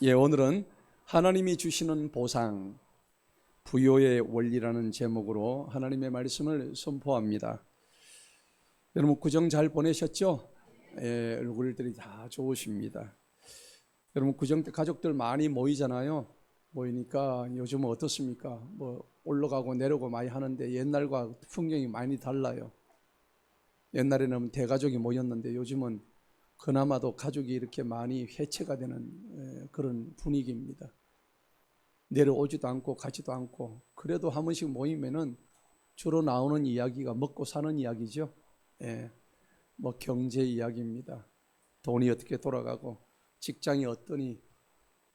오늘은 하나님이 주시는 보상, 부요의 원리라는 제목으로 하나님의 말씀을 선포합니다. 여러분 구정 잘 보내셨죠? 얼굴들이 다 좋으십니다. 여러분 구정 때 가족들 많이 모이잖아요. 모이니까 요즘은 어떻습니까? 올라가고 내려오고 많이 하는데 옛날과 풍경이 많이 달라요. 옛날에는 대가족이 모였는데 요즘은 그나마도 가족이 이렇게 많이 해체가 되는 그런 분위기입니다. 내려오지도 않고 가지도 않고, 그래도 한 번씩 모이면은 주로 나오는 이야기가 먹고 사는 이야기죠. 경제 이야기입니다. 돈이 어떻게 돌아가고 직장이 어떠니,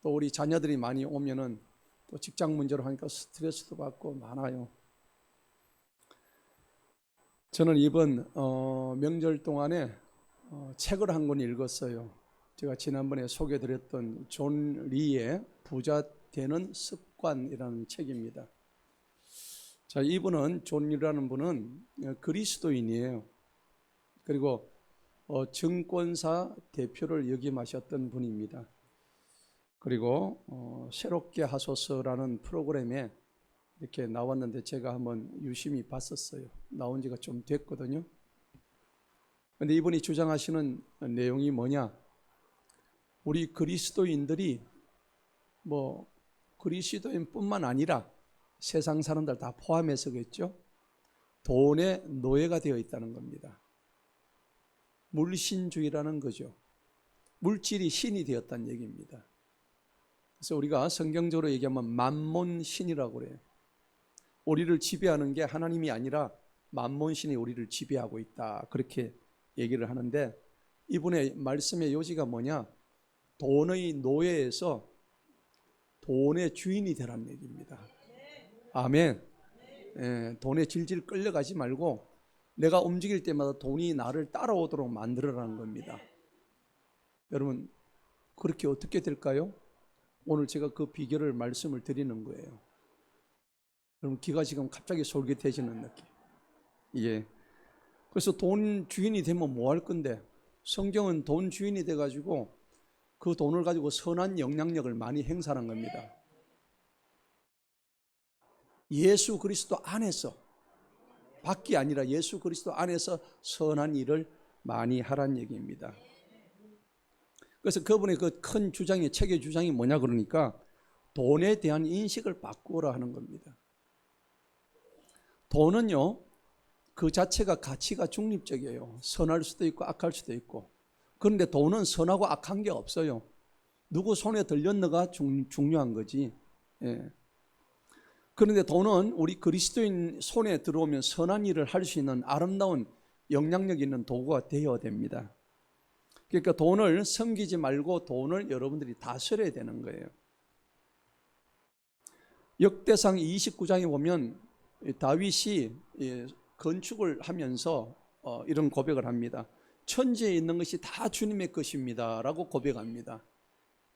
또 우리 자녀들이 많이 오면은 또 직장 문제로 하니까 스트레스도 받고 많아요. 저는 이번 명절 동안에 책을 한 권 읽었어요. 제가 지난번에 소개드렸던 존 리의 부자 되는 습관이라는 책입니다. 자, 이분은 존 리라는 분은 그리스도인이에요. 그리고 증권사 대표를 역임하셨던 분입니다. 그리고 새롭게 하소서라는 프로그램에 이렇게 나왔는데 제가 한번 유심히 봤었어요. 나온 지가 좀 됐거든요. 그런데 이분이 주장하시는 내용이 뭐냐? 우리 그리스도인들이 그리스도인뿐만 아니라 세상 사람들 다 포함해서겠죠. 돈의 노예가 되어 있다는 겁니다. 물신주의라는 거죠. 물질이 신이 되었다는 얘기입니다. 그래서 우리가 성경적으로 얘기하면 만몬신이라고 그래요. 우리를 지배하는 게 하나님이 아니라 만몬신이 우리를 지배하고 있다, 그렇게 얘기를 하는데, 이분의 말씀의 요지가 뭐냐? 돈의 노예에서 돈의 주인이 되라는 얘기입니다. 아멘. 돈에 질질 끌려가지 말고 내가 움직일 때마다 돈이 나를 따라오도록 만들어라는 겁니다. 여러분, 그렇게 어떻게 될까요? 오늘 제가 그 비결을 말씀을 드리는 거예요. 여러분, 귀가 지금 갑자기 솔깃해지는 느낌. 그래서 돈 주인이 되면 뭐 할 건데, 성경은 돈 주인이 돼가지고 그 돈을 가지고 선한 영향력을 많이 행사하는 겁니다. 예수 그리스도 안에서, 밖이 아니라 예수 그리스도 안에서 선한 일을 많이 하라는 얘기입니다. 그래서 그분의 그 큰 주장이, 책의 주장이 뭐냐 그러니까 돈에 대한 인식을 바꾸라 하는 겁니다. 돈은요, 그 자체가 가치가 중립적이에요. 선할 수도 있고 악할 수도 있고. 그런데 돈은 선하고 악한 게 없어요. 누구 손에 들렸느가 중요한 거지. 그런데 돈은 우리 그리스도인 손에 들어오면 선한 일을 할 수 있는 아름다운 영향력 있는 도구가 되어야 됩니다. 그러니까 돈을 섬기지 말고 돈을 여러분들이 다스려야 되는 거예요. 역대상 29장에 보면 다윗이 건축을 하면서 이런 고백을 합니다. 천지에 있는 것이 다 주님의 것입니다 라고 고백합니다.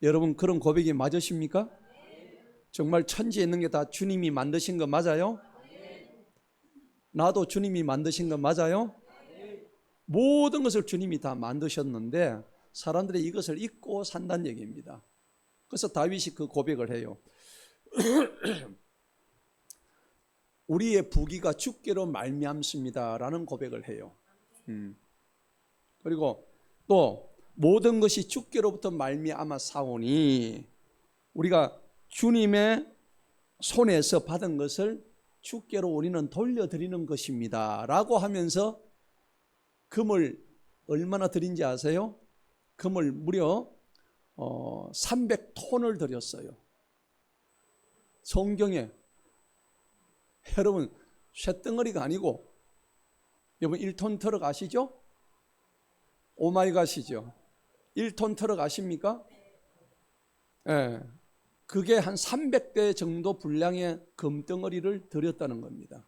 여러분, 그런 고백이 맞으십니까? 정말 천지에 있는 게 다 주님이 만드신 거 맞아요? 나도 주님이 만드신 거 맞아요? 모든 것을 주님이 다 만드셨는데 사람들이 이것을 잊고 산다는 얘기입니다. 그래서 다윗이 그 고백을 해요. 우리의 부귀가 주께로 말미암습니다 라는 고백을 해요. 그리고 또 모든 것이 주께로부터 말미암아 사오니, 우리가 주님의 손에서 받은 것을 주께로 우리는 돌려드리는 것입니다 라고 하면서 금을 얼마나 드린지 아세요? 금을 무려 300톤을 드렸어요. 성경에. 여러분, 쇳덩어리가 아니고, 여러분 1톤 트럭 아시죠? 오마이갓이죠. 1톤 트럭 아십니까? 그게 한 300대 정도 분량의 금덩어리를 드렸다는 겁니다.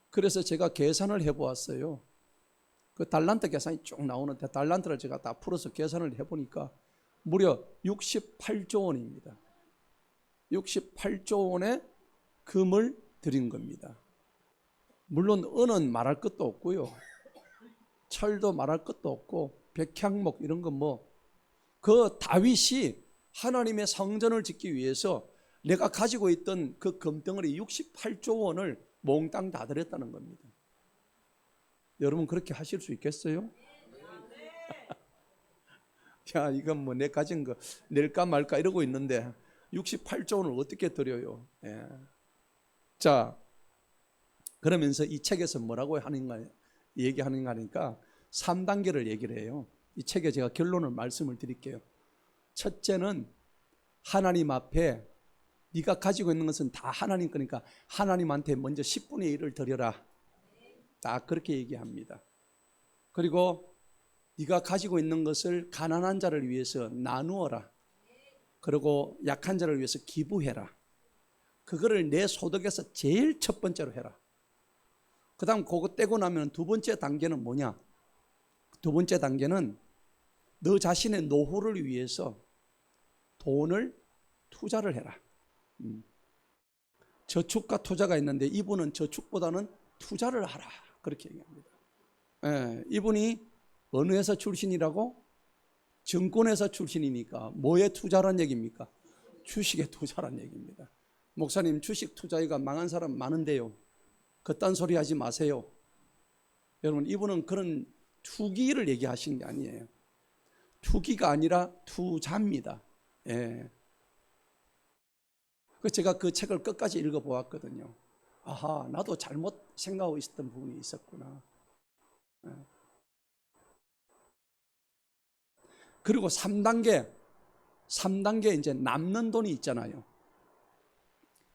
그래서 제가 계산을 해보았어요. 그 달란트 계산이 쭉 나오는데 달란트를 제가 다 풀어서 계산을 해보니까 무려 68조 원입니다. 68조 원의 금을 드린 겁니다. 물론 은은 말할 것도 없고요, 철도 말할 것도 없고, 백향목 이런 건 그 다윗이 하나님의 성전을 짓기 위해서 내가 가지고 있던 그 금덩어리 68조 원을 몽땅 다 드렸다는 겁니다. 여러분 그렇게 하실 수 있겠어요? 야, 이건 뭐 내 가진 거 낼까 말까 이러고 있는데 68조 원을 어떻게 드려요? 예. 자, 그러면서 이 책에서 뭐라고 얘기하는가 하니까 3단계를 얘기를 해요. 이 책에 제가 결론을 말씀을 드릴게요. 첫째는 하나님 앞에 네가 가지고 있는 것은 다 하나님 거니까 하나님한테 먼저 10분의 1을 드려라. 딱 그렇게 얘기합니다. 그리고 네가 가지고 있는 것을 가난한 자를 위해서 나누어라. 그리고 약한 자를 위해서 기부해라. 그거를 내 소득에서 제일 첫 번째로 해라. 그 다음 그거 떼고 나면 두 번째 단계는 뭐냐? 두 번째 단계는 너 자신의 노후를 위해서 돈을 투자를 해라. 저축과 투자가 있는데 이분은 저축보다는 투자를 하라. 그렇게 얘기합니다. 예, 이분이 어느 회사 출신이라고? 증권회사 출신이니까 뭐에 투자란 얘기입니까? 주식에 투자란 얘기입니다. 목사님 주식 투자가 망한 사람 많은데요. 그딴 소리 하지 마세요. 여러분 이분은 그런 투기를 얘기하신 게 아니에요. 투기가 아니라 투자입니다. 예. 제가 그 책을 끝까지 읽어보았거든요. 아하, 나도 잘못 생각하고 있었던 부분이 있었구나. 예. 그리고 3단계 이제 남는 돈이 있잖아요.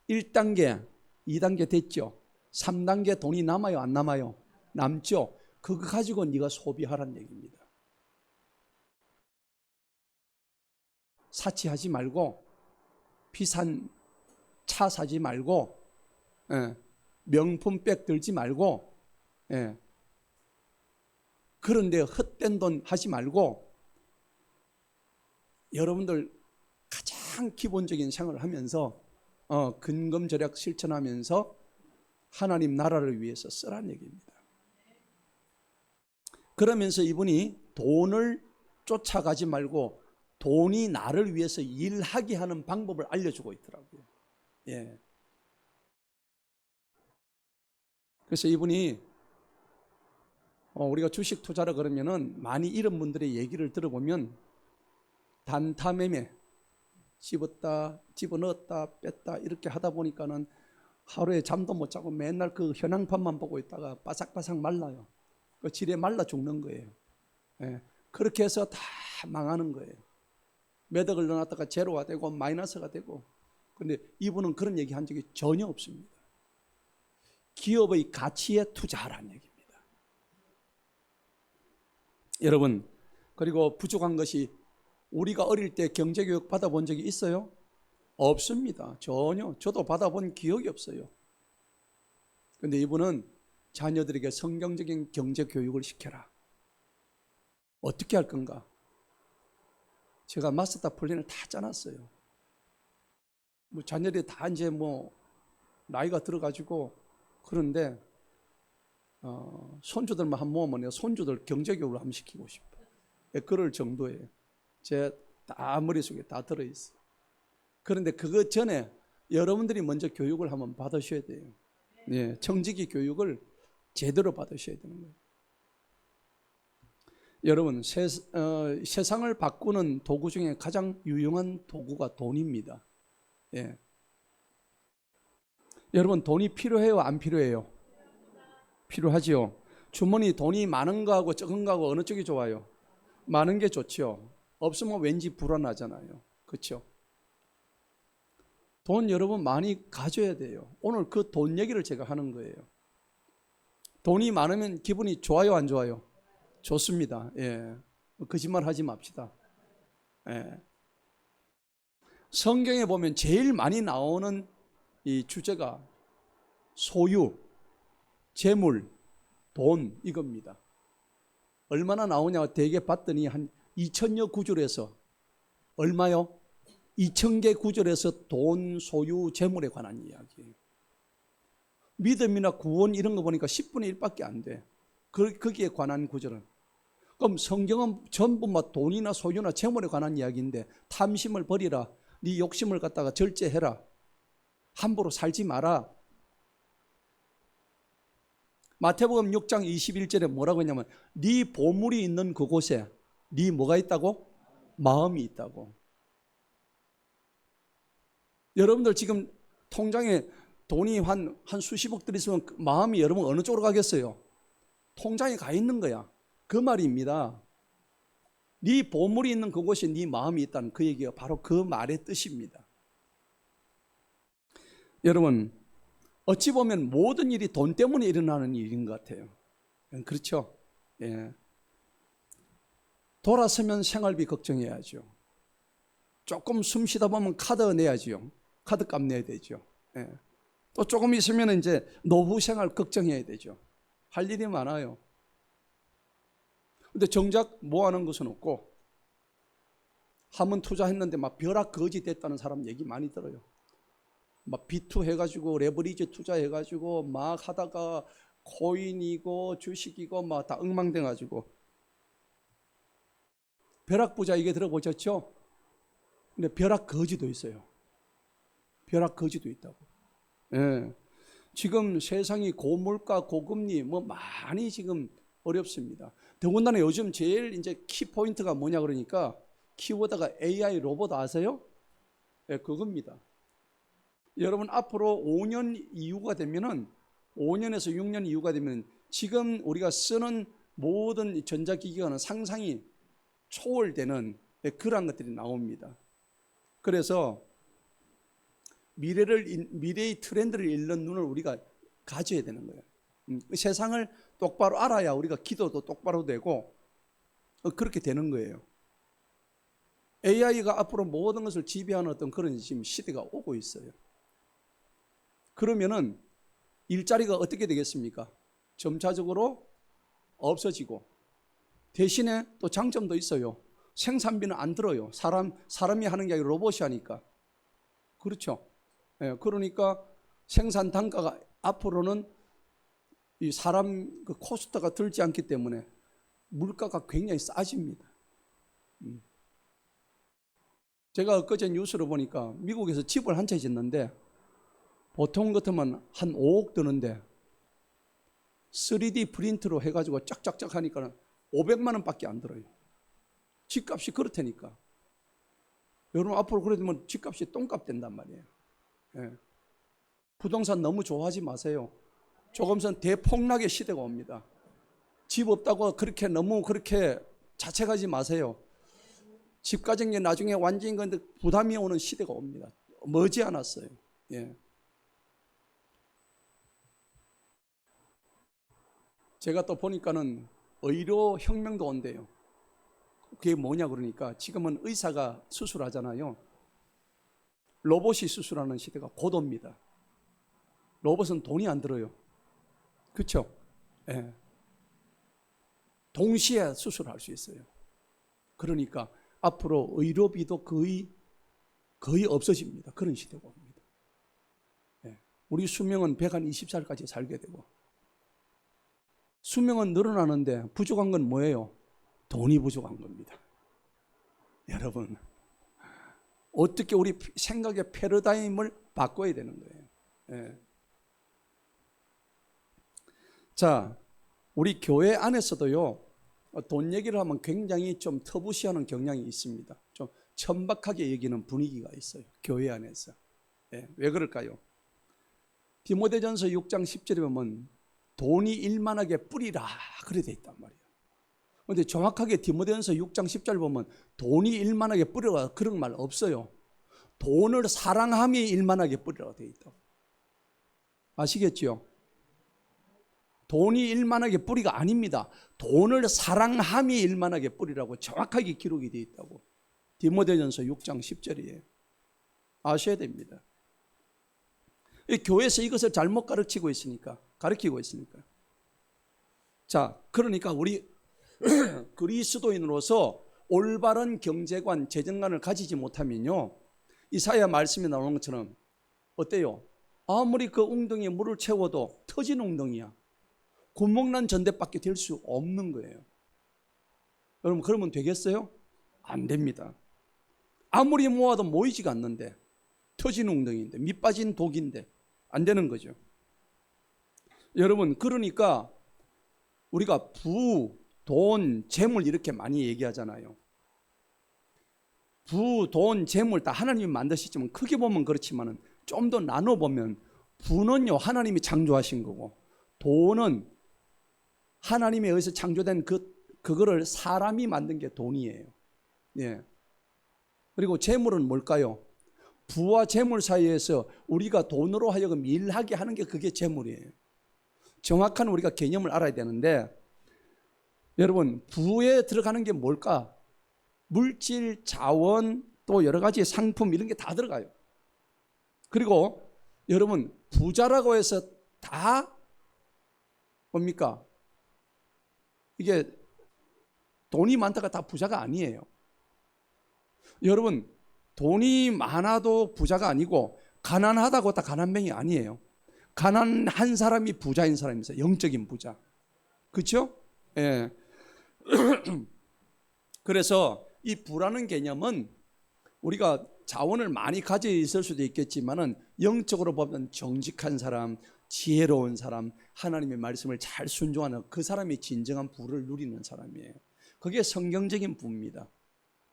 1단계, 2단계 됐죠. 3단계 돈이 남아요, 안 남아요? 남죠. 그거 가지고 네가 소비하라는 얘기입니다. 사치하지 말고 비싼 차 사지 말고 명품백 들지 말고 그런데 헛된 돈 하지 말고 여러분들 가장 기본적인 생활을 하면서 근검절약 실천하면서 하나님 나라를 위해서 쓰라는 얘기입니다. 그러면서 이분이 돈을 쫓아가지 말고 돈이 나를 위해서 일하게 하는 방법을 알려주고 있더라고요. 예. 그래서 이분이 우리가 주식 투자라 그러면은 많이 이런 분들의 얘기를 들어보면 단타매매 집었다 집어넣었다 뺐다 이렇게 하다 보니까는 하루에 잠도 못 자고 맨날 그 현황판만 보고 있다가 바삭바삭 말라요. 그 지레 말라 죽는 거예요. 예. 그렇게 해서 다 망하는 거예요. 매덕을 넣어놨다가 제로가 되고 마이너스가 되고. 그런데 이분은 그런 얘기 한 적이 전혀 없습니다. 기업의 가치에 투자하라는 얘기입니다. 여러분, 그리고 부족한 것이 우리가 어릴 때 경제교육 받아본 적이 있어요? 없습니다. 전혀. 저도 받아본 기억이 없어요. 그런데 이분은 자녀들에게 성경적인 경제교육을 시켜라. 어떻게 할 건가? 제가 마스터 플랜을 다 짜놨어요. 뭐 자녀들이 다 이제 뭐 나이가 들어가지고 그런데 손주들만 한 모으면 내가 손주들 경제교육을 한번 시키고 싶어요. 그럴 정도예요. 제 다 머릿속에 다 들어있어요. 그런데 그거 전에 여러분들이 먼저 교육을 한번 받으셔야 돼요. 예, 청지기 교육을 제대로 받으셔야 되는 거예요. 여러분 세상을 바꾸는 도구 중에 가장 유용한 도구가 돈입니다. 예. 여러분 돈이 필요해요? 안 필요해요? 필요하지요. 주머니 돈이 많은 거하고 적은 거하고 어느 쪽이 좋아요? 많은 게 좋죠. 없으면 왠지 불안하잖아요. 그렇죠? 돈 여러분 많이 가져야 돼요. 오늘 그 돈 얘기를 제가 하는 거예요. 돈이 많으면 기분이 좋아요, 안 좋아요? 좋습니다. 예. 거짓말 하지 맙시다. 예. 성경에 보면 제일 많이 나오는 이 주제가 소유, 재물, 돈 이겁니다. 얼마나 나오냐고 대개 봤더니 한 2000여 구절에서 얼마요? 2000개 구절에서 돈, 소유, 재물에 관한 이야기예요. 믿음이나 구원 이런 거 보니까 10분의 1밖에 안 돼. 거기에 관한 구절은. 그럼 성경은 전부 막 돈이나 소유나 재물에 관한 이야기인데 탐심을 버리라. 네 욕심을 갖다가 절제해라. 함부로 살지 마라. 마태복음 6장 21절에 뭐라고 했냐면 네 보물이 있는 그곳에 네 뭐가 있다고? 마음이 있다고. 여러분들 지금 통장에 돈이 한 수십억 들있으면 마음이 여러분 어느 쪽으로 가겠어요? 통장에 가 있는 거야. 그 말입니다. 네 보물이 있는 그곳에 네 마음이 있다는 그 얘기가 바로 그 말의 뜻입니다. 여러분, 어찌 보면 모든 일이 돈 때문에 일어나는 일인 것 같아요. 그렇죠? 예. 돌아서면 생활비 걱정해야죠. 조금 숨 쉬다 보면 카드 내야죠. 카드값 내야 되죠. 예. 또 조금 있으면 이제 노후 생활 걱정해야 되죠. 할 일이 많아요. 근데 정작 뭐 하는 것은 없고, 한번 투자했는데 막 벼락 거지 됐다는 사람 얘기 많이 들어요. 막 비투 해가지고 레버리지 투자해가지고 막 하다가 코인이고 주식이고 막 다 엉망돼가지고 벼락 부자 이게 들어보셨죠? 근데 벼락 거지도 있어요. 벼락 거지도 있다고. 예. 지금 세상이 고물가 고금리 뭐 많이 지금 어렵습니다. 더군다나 요즘 제일 이제 키포인트가 뭐냐 그러니까 키워드가 AI 로봇 아세요? 예, 그겁니다. 여러분 앞으로 5년 이후가 되면은 5년에서 6년 이후가 되면 지금 우리가 쓰는 모든 전자기기와는 상상이 초월되는 그런 것들이 나옵니다. 그래서 미래의 트렌드를 읽는 눈을 우리가 가져야 되는 거예요. 세상을 똑바로 알아야 우리가 기도도 똑바로 되고 그렇게 되는 거예요. AI가 앞으로 모든 것을 지배하는 어떤 그런 지금 시대가 오고 있어요. 그러면은 일자리가 어떻게 되겠습니까? 점차적으로 없어지고 대신에 또 장점도 있어요. 생산비는 안 들어요. 사람이 하는 게 아니라 로봇이 하니까. 그렇죠. 예, 그러니까 생산 단가가 앞으로는 이 사람 그 코스트가 들지 않기 때문에 물가가 굉장히 싸집니다. 제가 엊그제 뉴스를 보니까 미국에서 집을 한 채 짓는데 보통 같으면 한 5억 드는데 3D 프린트로 해가지고 쫙쫙쫙 하니까 500만 원밖에 안 들어요. 집값이 그렇다니까. 여러분 앞으로 그래 되면 집값이 똥값 된단 말이에요. 예. 부동산 너무 좋아하지 마세요. 조금 있으면 대폭락의 시대가 옵니다. 집 없다고 그렇게 너무 그렇게 자책하지 마세요. 집 가진 게 나중에 완전히 근데 부담이 오는 시대가 옵니다. 머지않았어요. 예. 제가 또 보니까는 의료 혁명도 온대요. 그게 뭐냐 그러니까 지금은 의사가 수술하잖아요. 로봇이 수술하는 시대가 곧 옵니다. 로봇은 돈이 안 들어요. 그렇죠? 예. 동시에 수술할 수 있어요. 그러니까 앞으로 의료비도 거의 없어집니다. 그런 시대가 옵니다. 예. 우리 수명은 120살까지 살게 되고 수명은 늘어나는데 부족한 건 뭐예요? 돈이 부족한 겁니다. 여러분 어떻게 우리 생각의 패러다임을 바꿔야 되는 거예요. 예. 자, 우리 교회 안에서도요 돈 얘기를 하면 굉장히 좀 터부시하는 경향이 있습니다. 좀 천박하게 여기는 분위기가 있어요. 교회 안에서. 예. 왜 그럴까요? 디모데전서 6장 10절에 보면 돈이 일만하게 뿌리라 그래 돼 있단 말이에요. 그런데 정확하게 디모데전서 6장 10절 보면 돈이 일만하게 뿌리라 그런 말 없어요. 돈을 사랑함이 일만하게 뿌리라고 돼 있다고. 아시겠죠? 돈이 일만하게 뿌리가 아닙니다. 돈을 사랑함이 일만하게 뿌리라고 정확하게 기록이 돼 있다고. 디모데전서 6장 10절이에요. 아셔야 됩니다. 교회에서 이것을 잘못 가르치고 있으니까. 자, 그러니까 우리 그리스도인으로서 올바른 경제관, 재정관을 가지지 못하면요. 이사야 말씀에 나오는 것처럼 어때요? 아무리 그 웅덩이에 물을 채워도 터진 웅덩이야. 구멍난 전대밖에 될 수 없는 거예요. 여러분 그러면 되겠어요? 안 됩니다. 아무리 모아도 모이지가 않는데, 터진 웅덩이인데, 밑 빠진 독인데 안 되는 거죠. 여러분 그러니까 우리가 부, 돈, 재물 이렇게 많이 얘기하잖아요. 부, 돈, 재물 다 하나님이 만드셨지만 크게 보면 그렇지만은 좀 더 나눠보면 부는요 하나님이 창조하신 거고, 돈은 하나님에 의해서 창조된 그거를 사람이 만든 게 돈이에요. 예. 그리고 재물은 뭘까요? 부와 재물 사이에서 우리가 돈으로 하여금 일하게 하는 게 그게 재물이에요. 정확한 우리가 개념을 알아야 되는데, 여러분 부에 들어가는 게 뭘까? 물질, 자원, 또 여러 가지 상품 이런 게 다 들어가요. 그리고 여러분 부자라고 해서 다 뭡니까? 이게 돈이 많다가 다 부자가 아니에요. 여러분 돈이 많아도 부자가 아니고 가난하다고 다 가난뱅이 아니에요. 가난한 사람이 부자인 사람이 있어요. 영적인 부자. 그렇죠? 예. 그래서 이 부라는 개념은 우리가 자원을 많이 가지고 있을 수도 있겠지만은 영적으로 보면 정직한 사람, 지혜로운 사람, 하나님의 말씀을 잘 순종하는 그 사람이 진정한 부를 누리는 사람이에요. 그게 성경적인 부입니다.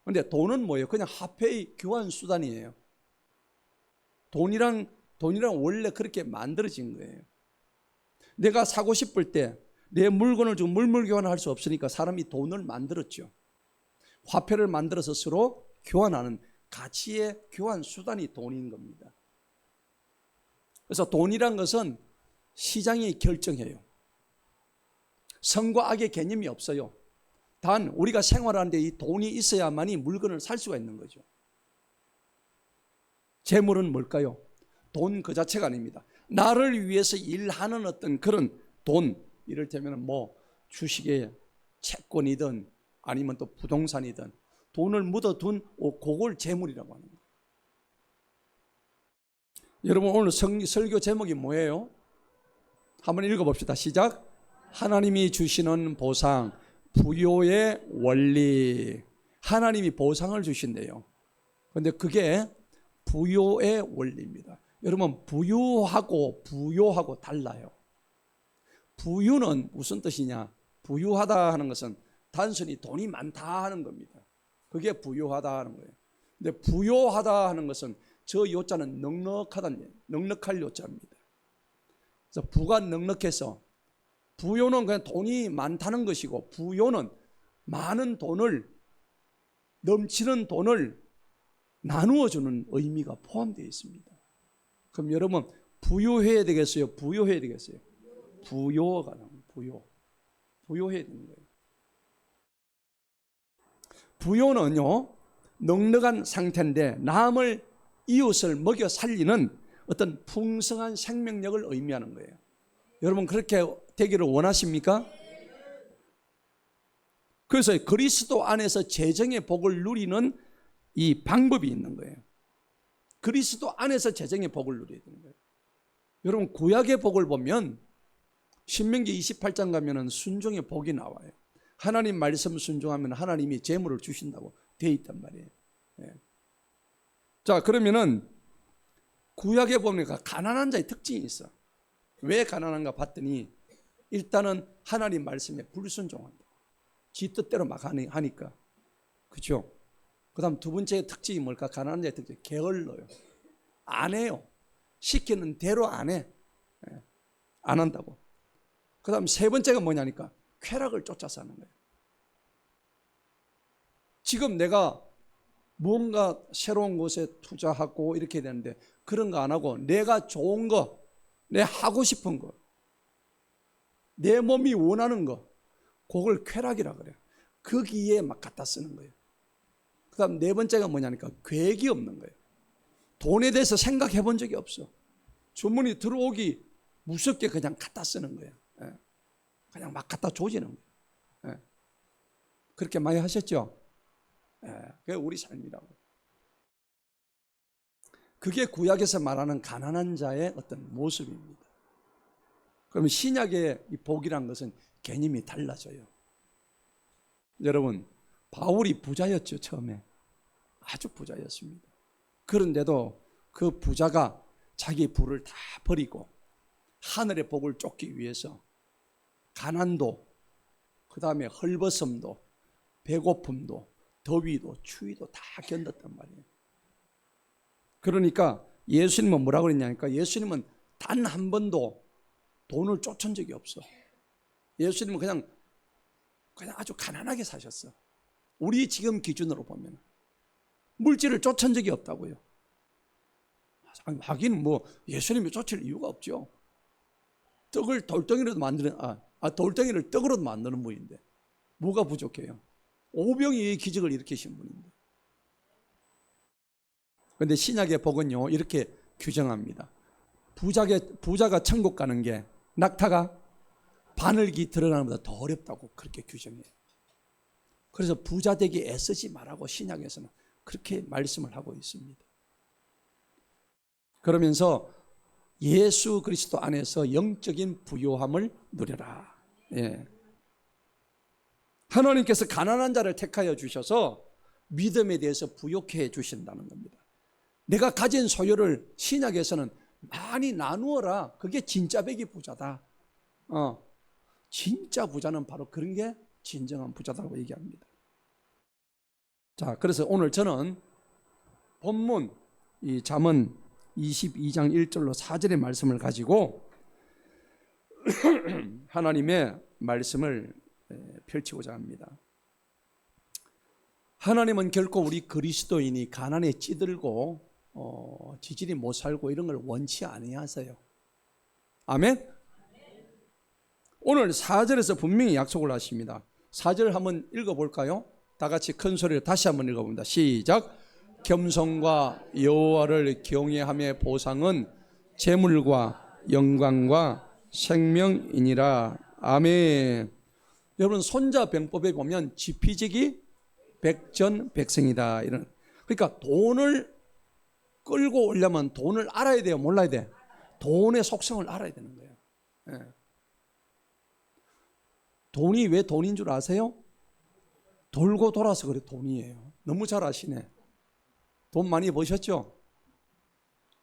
그런데 돈은 뭐예요? 그냥 화폐의 교환 수단이에요. 돈이랑 원래 그렇게 만들어진 거예요. 내가 사고 싶을 때 내 물건을 주고 물물 교환을 할 수 없으니까 사람이 돈을 만들었죠. 화폐를 만들어서 서로 교환하는 가치의 교환 수단이 돈인 겁니다. 그래서 돈이란 것은 시장이 결정해요. 선과 악의 개념이 없어요. 단 우리가 생활하는데 이 돈이 있어야만이 물건을 살 수가 있는 거죠. 재물은 뭘까요? 돈 그 자체가 아닙니다. 나를 위해서 일하는 어떤 그런 돈, 이를테면 뭐 주식의 채권이든 아니면 또 부동산이든 돈을 묻어둔 그걸 재물이라고 하는 거예요. 여러분 오늘 설교 제목이 뭐예요? 한번 읽어봅시다. 시작. 하나님이 주시는 보상, 부요의 원리. 하나님이 보상을 주신대요. 그런데 그게 부요의 원리입니다. 여러분 부유하고 부요하고 달라요. 부유는 무슨 뜻이냐? 부유하다 하는 것은 단순히 돈이 많다 하는 겁니다. 그게 부유하다 하는 거예요. 근데 부요하다 하는 것은 저 요자는 넉넉할 요자입니다. 그래서 부가 넉넉해서, 부요는 그냥 돈이 많다는 것이고, 부요는 많은 돈을, 넘치는 돈을 나누어 주는 의미가 포함되어 있습니다. 그럼 여러분 부유해야 되겠어요? 부요해야 되겠어요? 부요가 나옵니다. 부요해야 되는 거예요. 부요는요 넉넉한 상태인데 남을, 이웃을 먹여 살리는 어떤 풍성한 생명력을 의미하는 거예요. 여러분 그렇게 되기를 원하십니까? 그래서 그리스도 안에서 재정의 복을 누리는 이 방법이 있는 거예요. 그리스도 안에서 재정의 복을 누려야 되는 거예요. 여러분 구약의 복을 보면 신명기 28장 가면은 순종의 복이 나와요. 하나님 말씀 순종하면 하나님이 재물을 주신다고 되어 있단 말이에요. 예. 자 그러면은 구약에 보니까 가난한 자의 특징이 있어. 왜 가난한가 봤더니 일단은 하나님 말씀에 불순종한다. 지 뜻대로 막 하니까. 그렇죠? 그 다음 두 번째 특징이 뭘까? 가난한 자의 특징, 게을러요. 안 해요. 시키는 대로 안 해. 안 한다고. 그 다음 세 번째가 뭐냐니까 쾌락을 쫓아서 하는 거예요. 지금 내가 뭔가 새로운 곳에 투자하고 이렇게 되는데 그런 거 안 하고 내가 좋은 거, 내 하고 싶은 거, 내 몸이 원하는 거, 그걸 쾌락이라 그래요. 거기에 막 갖다 쓰는 거예요. 그 다음 네 번째가 뭐냐니까 계획이 없는 거예요. 돈에 대해서 생각해 본 적이 없어. 주문이 들어오기 무섭게 그냥 갖다 쓰는 거예요. 그냥 막 갖다 조지는 거예요. 그렇게 많이 하셨죠? 그게 우리 삶이라고. 그게 구약에서 말하는 가난한 자의 어떤 모습입니다. 그러면 신약의 이 복이란 것은 개념이 달라져요. 여러분 바울이 부자였죠. 처음에 아주 부자였습니다. 그런데도 그 부자가 자기 부를 다 버리고 하늘의 복을 쫓기 위해서 가난도, 그 다음에 헐벗음도, 배고픔도, 더위도, 추위도 다 견뎠단 말이에요. 그러니까 예수님은 뭐라고 그랬냐니까, 예수님은 단 한 번도 돈을 쫓은 적이 없어. 예수님은 그냥 아주 가난하게 사셨어. 우리 지금 기준으로 보면 물질을 쫓은 적이 없다고요. 하긴 뭐 예수님이 쫓을 이유가 없죠. 떡을 돌덩이로도 만드는 돌덩이를 떡으로도 만드는 분인데 뭐가 부족해요? 오병이의 기적을 일으키신 분인데. 그런데 신약의 복은요 이렇게 규정합니다. 부자가 천국 가는 게 낙타가 바늘기 들어가는 것보다 더 어렵다고 그렇게 규정해요. 그래서 부자 되기 애쓰지 말라고 신약에서는 그렇게 말씀을 하고 있습니다. 그러면서 예수 그리스도 안에서 영적인 부요함을 누려라. 예. 하나님께서 가난한 자를 택하여 주셔서 믿음에 대해서 부요케 해 주신다는 겁니다. 내가 가진 소유를 신약에서는 많이 나누어라. 그게 진짜 백이 부자다. 진짜 부자는 바로 그런 게 진정한 부자다고 얘기합니다. 자, 그래서 오늘 저는 본문 이 잠언 22장 1절로 4절의 말씀을 가지고 하나님의 말씀을 펼치고자 합니다. 하나님은 결코 우리 그리스도인이 가난에 찌들고 지질이 못 살고 이런 걸 원치 아니하세요. 아멘? 오늘 4절에서 분명히 약속을 하십니다. 4절 한번 읽어볼까요? 다 같이 큰 소리로 다시 한번 읽어봅니다. 시작. 겸손과 여호와를 경외함의 보상은 재물과 영광과 생명이니라. 아멘. 여러분 손자병법에 보면 지피지기 백전백승이다. 이런. 그러니까 돈을 끌고 오려면 돈을 알아야 돼요, 몰라야 돼? 돈의 속성을 알아야 되는 거예요. 예. 돈이 왜 돈인 줄 아세요? 돌고 돌아서 그래 돈이에요. 너무 잘 아시네. 돈 많이 버셨죠?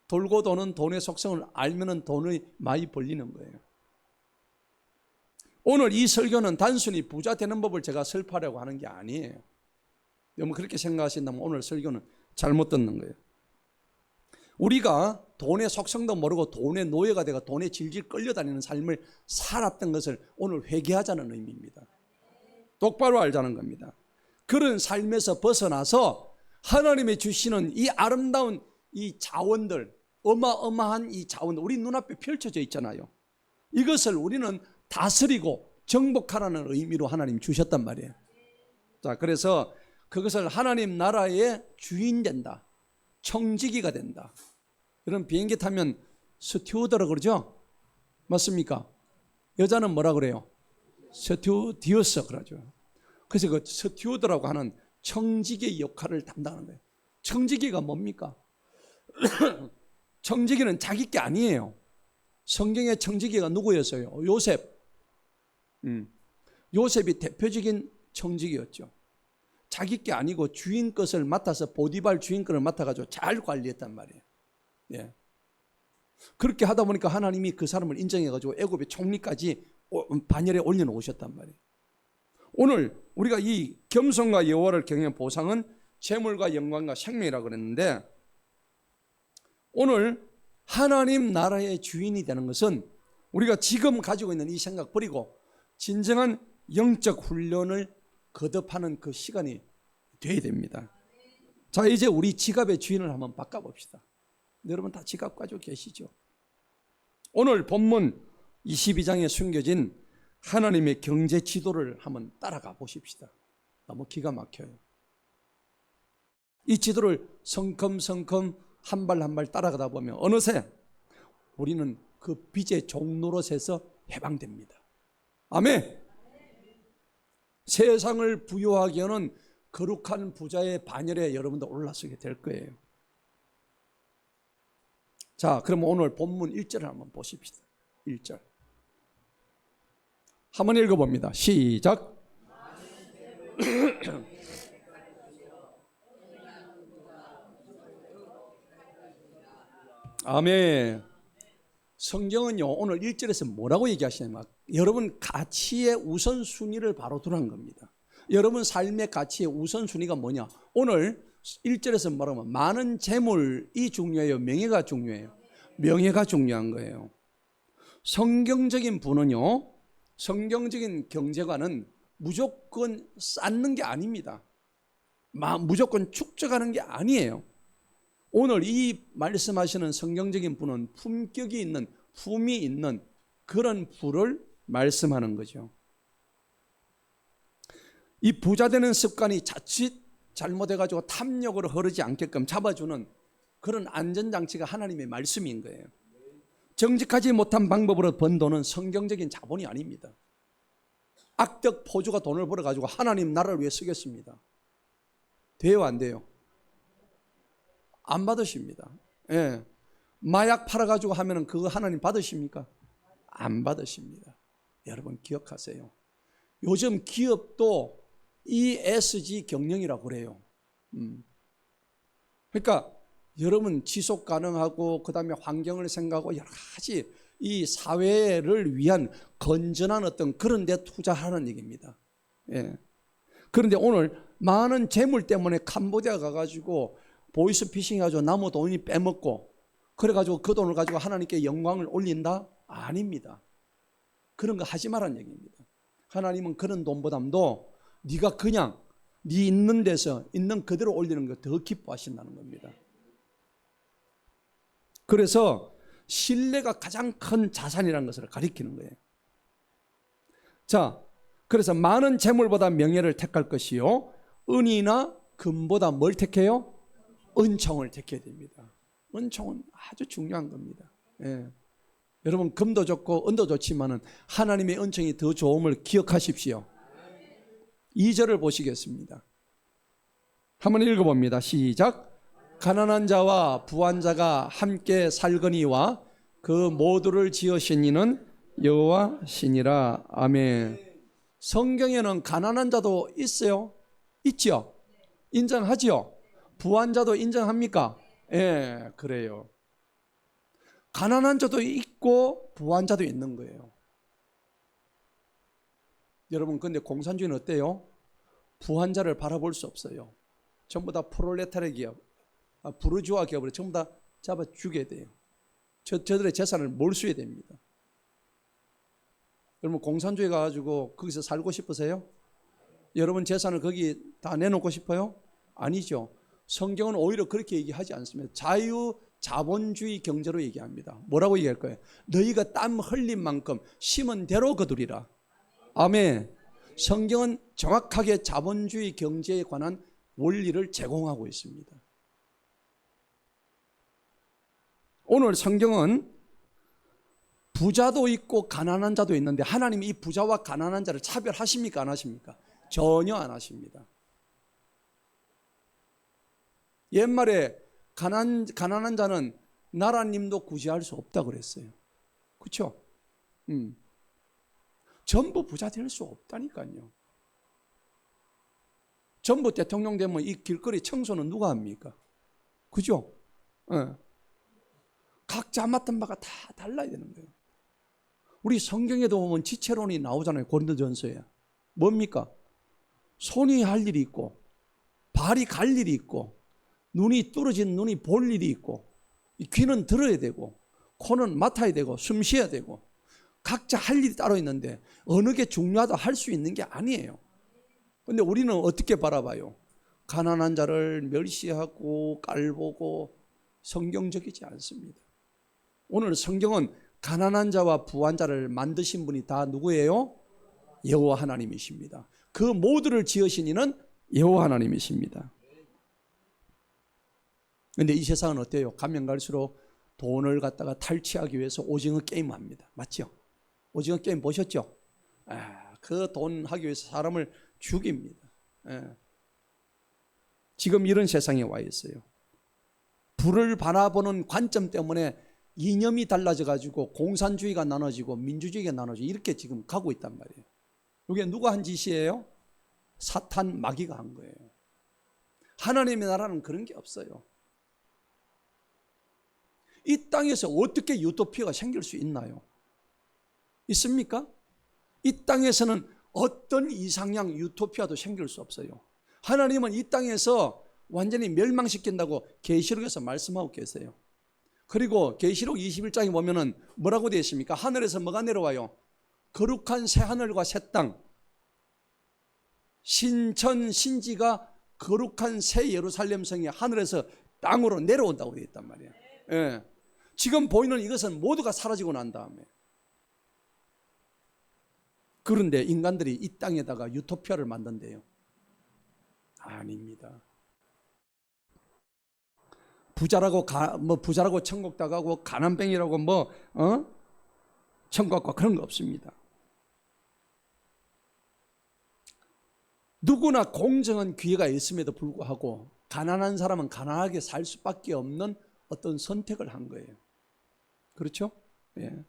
돌고 도는 돈의 속성을 알면 돈이 많이 벌리는 거예요. 오늘 이 설교는 단순히 부자 되는 법을 제가 설파하려고 하는 게 아니에요. 여러분 그렇게 생각하신다면 오늘 설교는 잘못 듣는 거예요. 우리가 돈의 속성도 모르고 돈의 노예가 되고 돈에 질질 끌려다니는 삶을 살았던 것을 오늘 회개하자는 의미입니다. 똑바로 알자는 겁니다. 그런 삶에서 벗어나서 하나님이 주시는 이 아름다운 이 자원들, 어마어마한 이 자원들 우리 눈앞에 펼쳐져 있잖아요. 이것을 우리는 다스리고 정복하라는 의미로 하나님 주셨단 말이에요. 자, 그래서 그것을 하나님 나라의 주인 된다. 청지기가 된다. 여러분 비행기 타면 스튜어드라고 그러죠? 맞습니까? 여자는 뭐라 그래요? 스튜어디어스 그러죠. 그래서 그 스튜어드라고 하는 청지기의 역할을 담당하는 거예요. 청지기가 뭡니까? 청지기는 자기 게 아니에요. 성경의 청지기가 누구였어요? 요셉. 요셉이 대표적인 청지기였죠. 자기 게 아니고 주인 것을 맡아서 보디발 주인 것을 맡아가지고 잘 관리했단 말이에요. 예. 그렇게 하다 보니까 하나님이 그 사람을 인정해가지고 애굽의 총리까지 반열에 올려놓으셨단 말이에요. 오늘 우리가 이 겸손과 여호와를 경외하는 보상은 재물과 영광과 생명이라고 그랬는데 오늘 하나님 나라의 주인이 되는 것은 우리가 지금 가지고 있는 이 생각 버리고 진정한 영적 훈련을 거듭하는 그 시간이 돼야 됩니다. 자, 이제 우리 지갑의 주인을 한번 바꿔봅시다. 여러분 다 지갑 가지고 계시죠? 오늘 본문 22장에 숨겨진 하나님의 경제 지도를 한번 따라가 보십시다. 너무 기가 막혀요. 이 지도를 성큼성큼 한 발 한 발 따라가다 보면 어느새 우리는 그 빚의 종노릇에서 해방됩니다. 아멘. 세상을 부유하게 하는 거룩한 부자의 반열에 여러분도 올라서게 될 거예요. 자, 그럼 오늘 본문 1절을 한번 보십시다. 1절 한번 읽어봅니다. 시작. 아멘. 성경은요 오늘 1절에서 뭐라고 얘기하시냐면 여러분 가치의 우선순위를 바로 두라는 겁니다. 여러분 삶의 가치의 우선순위가 뭐냐? 오늘 1절에서 말하면 많은 재물이 중요해요? 명예가 중요해요? 명예가 중요한 거예요. 성경적인 분은요, 성경적인 경제관은 무조건 쌓는 게 아닙니다. 무조건 축적하는 게 아니에요. 오늘 이 말씀하시는 성경적인 분은 품격이 있는, 품이 있는 그런 부를 말씀하는 거죠. 이 부자 되는 습관이 자칫 잘못해가지고 탐욕으로 흐르지 않게끔 잡아주는 그런 안전장치가 하나님의 말씀인 거예요. 정직하지 못한 방법으로 번 돈은 성경적인 자본이 아닙니다. 악덕 포주가 돈을 벌어가지고 하나님 나라를 위해 쓰겠습니다. 돼요, 안 돼요? 안 받으십니다. 예. 마약 팔아가지고 하면은 그거 하나님 받으십니까? 안 받으십니다. 여러분 기억하세요. 요즘 기업도 ESG 경영이라고 그래요. 그러니까 여러분 지속 가능하고 그 다음에 환경을 생각하고 여러 가지 이 사회를 위한 건전한 어떤 그런 데 투자하는 얘기입니다. 예. 그런데 오늘 많은 재물 때문에 캄보디아 가가지고 보이스피싱 해가지고 나무 돈이 빼먹고 그래가지고 그 돈을 가지고 하나님께 영광을 올린다? 아닙니다. 그런 거 하지 말라는 얘기입니다. 하나님은 그런 돈보담도 네가 그냥 네 있는 데서 있는 그대로 올리는 거 더 기뻐하신다는 겁니다. 그래서 신뢰가 가장 큰 자산이라는 것을 가리키는 거예요. 자, 그래서 많은 재물보다 명예를 택할 것이요 은이나 금보다 뭘 택해요? 은총을 택해야 됩니다. 은총은 아주 중요한 겁니다. 예. 여러분 금도 좋고 은도 좋지만은 하나님의 은총이 더 좋음을 기억하십시오. 2절을 보시겠습니다. 한번 읽어봅니다. 시작. 가난한 자와 부한 자가 함께 살거니와 그 모두를 지으신 이는 여호와시니라. 아멘. 성경에는 가난한 자도 있어요? 있죠? 인정하지요? 부한 자도 인정합니까? 예, 그래요. 가난한 자도 있고 부한 자도 있는 거예요. 여러분 근데 공산주의는 어때요? 부한 자를 바라볼 수 없어요. 전부 다 프롤레타르 기업, 부르주아 기업을 전부 다 잡아 죽여야 돼요. 저들의 재산을 몰수해야 됩니다. 여러분 공산주의 가가지고 거기서 살고 싶으세요? 여러분 재산을 거기 다 내놓고 싶어요? 아니죠. 성경은 오히려 그렇게 얘기하지 않습니다. 자유자본주의 경제로 얘기합니다. 뭐라고 얘기할 거예요? 너희가 땀 흘린 만큼 심은 대로 거두리라. 아멘. 성경은 정확하게 자본주의 경제에 관한 원리를 제공하고 있습니다. 오늘 성경은 부자도 있고 가난한 자도 있는데 하나님이 이 부자와 가난한 자를 차별하십니까? 안 하십니까? 전혀 안 하십니다. 옛말에 가난한 자는 나라님도 구제할 수 없다고 그랬어요. 그렇죠? 전부 부자 될 수 없다니까요. 전부 대통령 되면 이 길거리 청소는 누가 합니까? 그죠? 네. 각자 맡은 바가 다 달라야 되는 거예요. 우리 성경에도 보면 지체론이 나오잖아요. 고린도전서에. 뭡니까? 손이 할 일이 있고 발이 갈 일이 있고 눈이 뚫어진 눈이 볼 일이 있고 귀는 들어야 되고 코는 맡아야 되고 숨 쉬어야 되고 각자 할 일이 따로 있는데 어느 게 중요하다 할 수 있는 게 아니에요. 그런데 우리는 어떻게 바라봐요? 가난한 자를 멸시하고 깔보고 성경적이지 않습니다. 오늘 성경은 가난한 자와 부한 자를 만드신 분이 다 누구예요? 여호와 하나님이십니다. 그 모두를 지으신 이는 여호와 하나님이십니다. 그런데 이 세상은 어때요? 가면 갈수록 돈을 갖다가 탈취하기 위해서 오징어 게임을 합니다. 맞죠? 오징어 게임 보셨죠? 그 돈 하기 위해서 사람을 죽입니다. 지금 이런 세상에 와 있어요. 부를 바라보는 관점 때문에 이념이 달라져 가지고 공산주의가 나눠지고 민주주의가 나눠지고 이렇게 지금 가고 있단 말이에요. 이게 누가 한 짓이에요? 사탄 마귀가 한 거예요. 하나님의 나라는 그런 게 없어요. 이 땅에서 어떻게 유토피아가 생길 수 있나요? 있습니까? 이 땅에서는 어떤 이상향 유토피아도 생길 수 없어요. 하나님은 이 땅에서 완전히 멸망시킨다고 계시록에서 말씀하고 계세요. 그리고 계시록 21장에 보면은 뭐라고 되어 있습니까? 하늘에서 뭐가 내려와요? 거룩한 새 하늘과 새 땅, 신천 신지가 거룩한 새 예루살렘 성이 하늘에서 땅으로 내려온다고 되어 있단 말이에요. 예. 지금 보이는 이것은 모두가 사라지고 난 다음에, 그런데 인간들이 이 땅에다가 유토피아를 만든대요. 아닙니다. 부자라고 부자라고 천국 가고 가난뱅이라고 천국 가 그런 거 없습니다. 누구나 공정한 기회가 있음에도 불구하고 가난한 사람은 가난하게 살 수밖에 없는 어떤 선택을 한 거예요. 그렇죠? 예.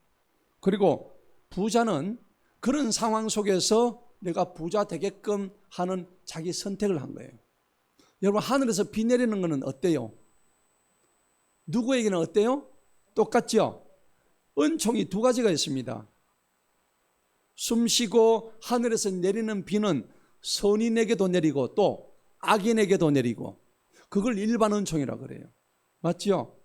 그리고 부자는 그런 상황 속에서 내가 부자 되게끔 하는 자기 선택을 한 거예요. 여러분, 하늘에서 비 내리는 거는 어때요? 누구에게는 어때요? 똑같죠? 은총이 두 가지가 있습니다. 숨쉬고 하늘에서 내리는 비는 선인에게도 내리고 또 악인에게도 내리고, 그걸 일반 은총이라고 그래요. 맞죠?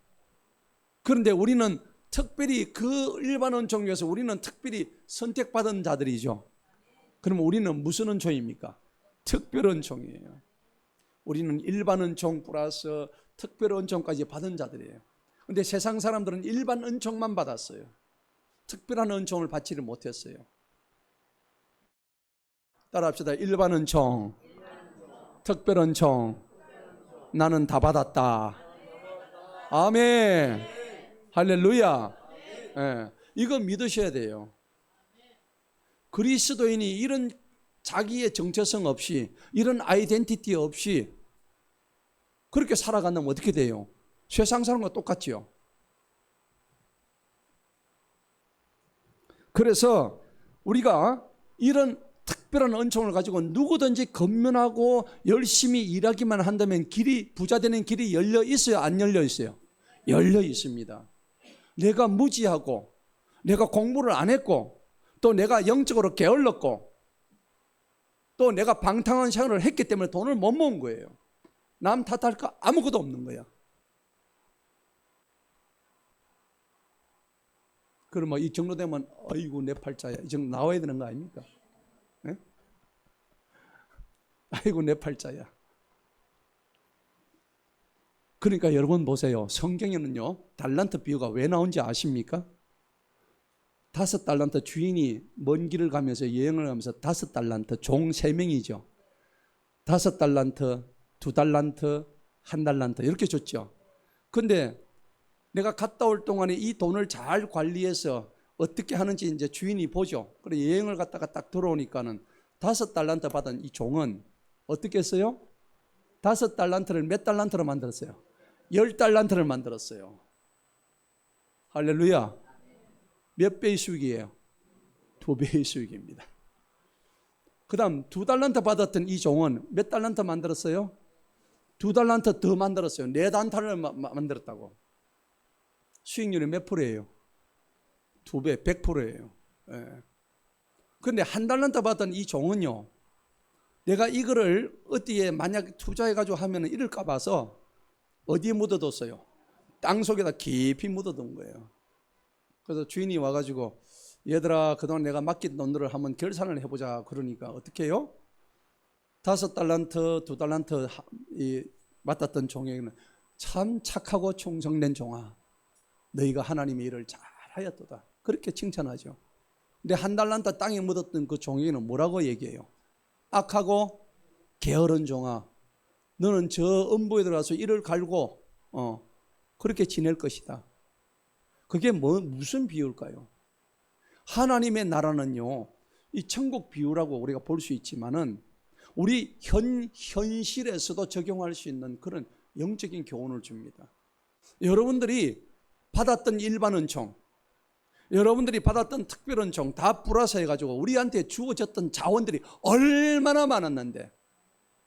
그런데 우리는 특별히 그 일반 은총 중에서 우리는 특별히 선택받은 자들이죠. 그럼 우리는 무슨 은총입니까? 특별 은총이에요. 우리는 일반 은총 플러스 특별 은총까지 받은 자들이에요. 그런데 세상 사람들은 일반 은총만 받았어요. 특별한 은총을 받지를 못했어요. 따라합시다. 일반 은총, 특별 은총, 나는 다 받았다. 아멘. 할렐루야. 예, 이거 믿으셔야 돼요. 그리스도인이 이런 자기의 정체성 없이, 이런 아이덴티티 없이 그렇게 살아간다면 어떻게 돼요? 세상 사람과 똑같지요. 그래서 우리가 이런 특별한 은총을 가지고 누구든지 건면하고 열심히 일하기만 한다면 부자 되는 길이 열려 있어요? 안 열려 있어요? 열려 있습니다. 내가 무지하고, 내가 공부를 안 했고, 또 내가 영적으로 게을렀고, 또 내가 방탕한 생활을 했기 때문에 돈을 못 모은 거예요. 남 탓할 거 아무것도 없는 거야. 그러면 이 정도 되면 아이고 내 팔자야, 이 정도 나와야 되는 거 아닙니까? 네? 아이고 내 팔자야. 그러니까 여러분 보세요. 성경에는요, 달란트 비유가 왜 나온지 아십니까? 5달란트 주인이 먼 길을 가면서 여행을 하면서 5달란트 종 3명이죠. 5달란트, 2달란트, 1달란트 이렇게 줬죠. 근데 내가 갔다 올 동안에 이 돈을 잘 관리해서 어떻게 하는지 이제 주인이 보죠. 그래 여행을 갔다가 딱 들어오니까는 5달란트 받은 이 종은 어떻게 했어요? 5달란트를 몇 달란트로 만들었어요? 10달란트를 만들었어요. 할렐루야. 몇 배의 수익이에요? 2배의 수익입니다. 그 다음 2달란트 받았던 이 종은 몇 달란트 만들었어요? 2달란트 더 만들었어요. 4달란트를 만들었다고. 수익률이 몇 프로예요? 2배, 100%예요. 예. 그런데 1달란트 받은 이 종은요, 내가 이거를 어디에 만약 투자해가지고 하면 이럴까 봐서 어디에 묻어뒀어요? 땅 속에다 깊이 묻어둔 거예요. 그래서 주인이 와가지고 얘들아 그동안 내가 맡긴 돈들을 한번 결산을 해보자. 그러니까 어떻게 해요? 5달란트, 2달란트 맡았던 종에게는 참 착하고 충성된 종아, 너희가 하나님의 일을 잘하였도다. 그렇게 칭찬하죠. 근데 1달란트 땅에 묻었던 그 종에게는 뭐라고 얘기해요? 악하고 게으른 종아, 너는 저 음부에 들어가서 이를 갈고 그렇게 지낼 것이다. 그게 무슨 비유일까요? 하나님의 나라는요, 이 천국 비유라고 우리가 볼 수 있지만은 우리 현실에서도 적용할 수 있는 그런 영적인 교훈을 줍니다. 여러분들이 받았던 일반 은총, 여러분들이 받았던 특별 은총 다 플러스 해가지고 우리한테 주어졌던 자원들이 얼마나 많았는데,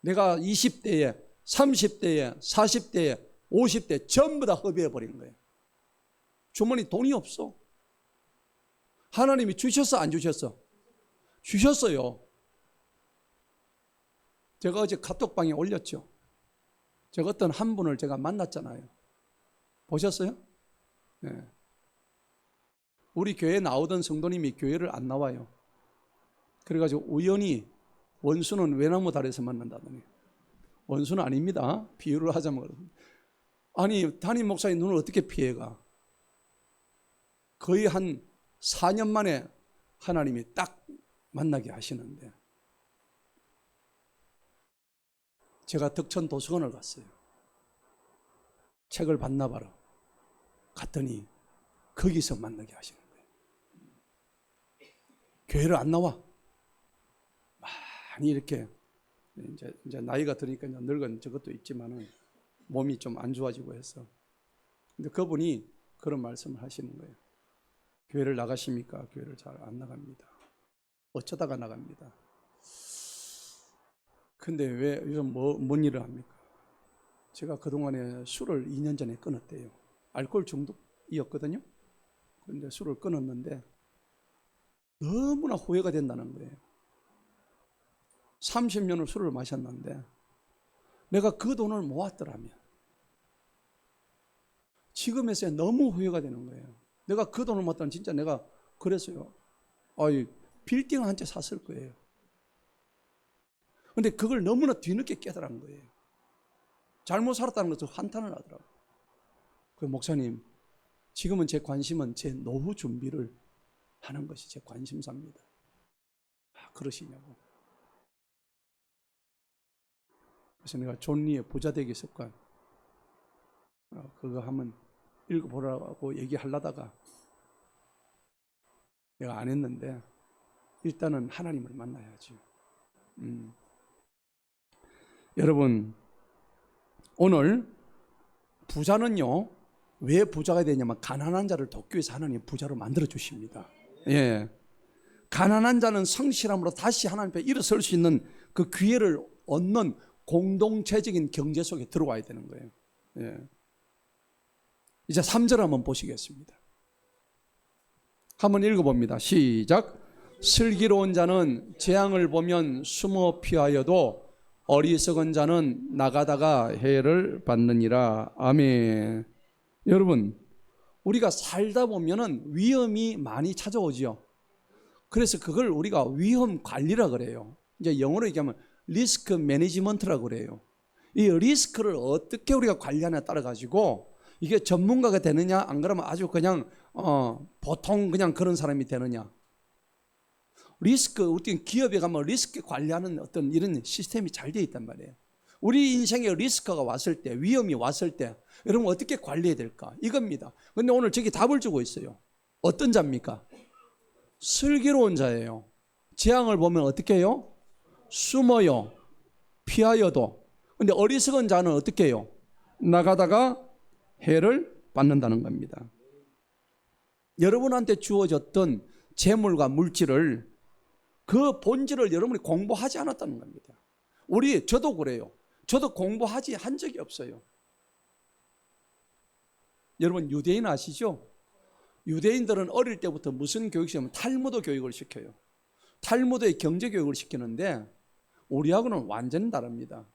내가 20대에 30대에 40대에 50대 전부 다 허비해버린 거예요. 주머니 돈이 없어. 하나님이 주셨어, 안 주셨어? 주셨어요. 제가 어제 카톡방에 올렸죠. 제가 어떤 한 분을 제가 만났잖아요. 보셨어요? 네. 우리 교회에 나오던 성도님이 교회를 안 나와요. 그래가지고 우연히 원수는 외나무 다리에서 만난다더니, 원수는 아닙니다. 비유를 하자면. 아니, 담임 목사님 눈을 어떻게 피해가? 거의 한 4년 만에 하나님이 딱 만나게 하시는데, 제가 덕천 도서관을 갔어요. 책을 반납하러 갔더니 거기서 만나게 하시는 거예요. 교회를 안 나와. 많이 이렇게 이제 나이가 드니까 이제 늙은 저것도 있지만은 몸이 좀 안 좋아지고 해서. 근데 그분이 그런 말씀을 하시는 거예요. 교회를 나가십니까? 교회를 잘 안 나갑니다. 어쩌다가 나갑니다. 근데 왜 요즘 뭔 일을 합니까? 제가 그동안에 술을 2년 전에 끊었대요. 알코올 중독이었거든요. 근데 술을 끊었는데 너무나 후회가 된다는 거예요. 30년을 술을 마셨는데 내가 그 돈을 모았더라면, 지금에서야 너무 후회가 되는 거예요. 내가 그 돈을 모았다면 진짜 내가 그랬어요. 빌딩 한 채 샀을 거예요. 근데 그걸 너무나 뒤늦게 깨달은 거예요. 잘못 살았다는 것을 한탄을 하더라고요. 그 목사님, 지금은 제 관심은 제 노후 준비를 하는 것이 제 관심사입니다. 그러시냐고. 그래서 내가 존 리의 부자 되기 습관, 그거 한번 읽어보라고 얘기하려다가 내가 안 했는데, 일단은 하나님을 만나야지. 여러분, 오늘 부자는요, 왜 부자가 되냐면 가난한 자를 돕기 위해서 하나님 부자로 만들어 주십니다. 예, 가난한 자는 성실함으로 다시 하나님 앞에 일어설 수 있는 그 기회를 얻는 공동체적인 경제 속에 들어와야 되는 거예요. 예. 이제 3절 한번 보시겠습니다. 한번 읽어봅니다. 시작. 슬기로운 자는 재앙을 보면 숨어 피하여도 어리석은 자는 나가다가 해를 받느니라. 아멘. 여러분, 우리가 살다 보면은 위험이 많이 찾아오지요. 그래서 그걸 우리가 위험 관리라 그래요. 이제 영어로 얘기하면 리스크 매니지먼트라고 그래요. 이 리스크를 어떻게 우리가 관리하냐에 따라 가지고 이게 전문가가 되느냐, 안 그러면 아주 그냥 보통 그냥 그런 사람이 되느냐. 리스크, 우리 기업에 가면 리스크 관리하는 어떤 이런 시스템이 잘 되어 있단 말이에요. 우리 인생에 리스크가 왔을 때, 위험이 왔을 때 여러분 어떻게 관리해야 될까? 이겁니다. 근데 오늘 저기 답을 주고 있어요. 어떤 자입니까? 슬기로운 자예요. 재앙을 보면 어떻게 해요? 숨어요. 피하여도. 근데 어리석은 자는 어떻게 해요? 나가다가 해를 받는다는 겁니다. 여러분한테 주어졌던 재물과 물질을, 그 본질을 여러분이 공부하지 않았다는 겁니다. 저도 그래요. 저도 공부하지 한 적이 없어요. 여러분 유대인 아시죠? 유대인들은 어릴 때부터 무슨 교육 시키면 탈무드 교육을 시켜요. 탈무드의 경제 교육을 시키는데 우리하고는 완전히 다릅니다.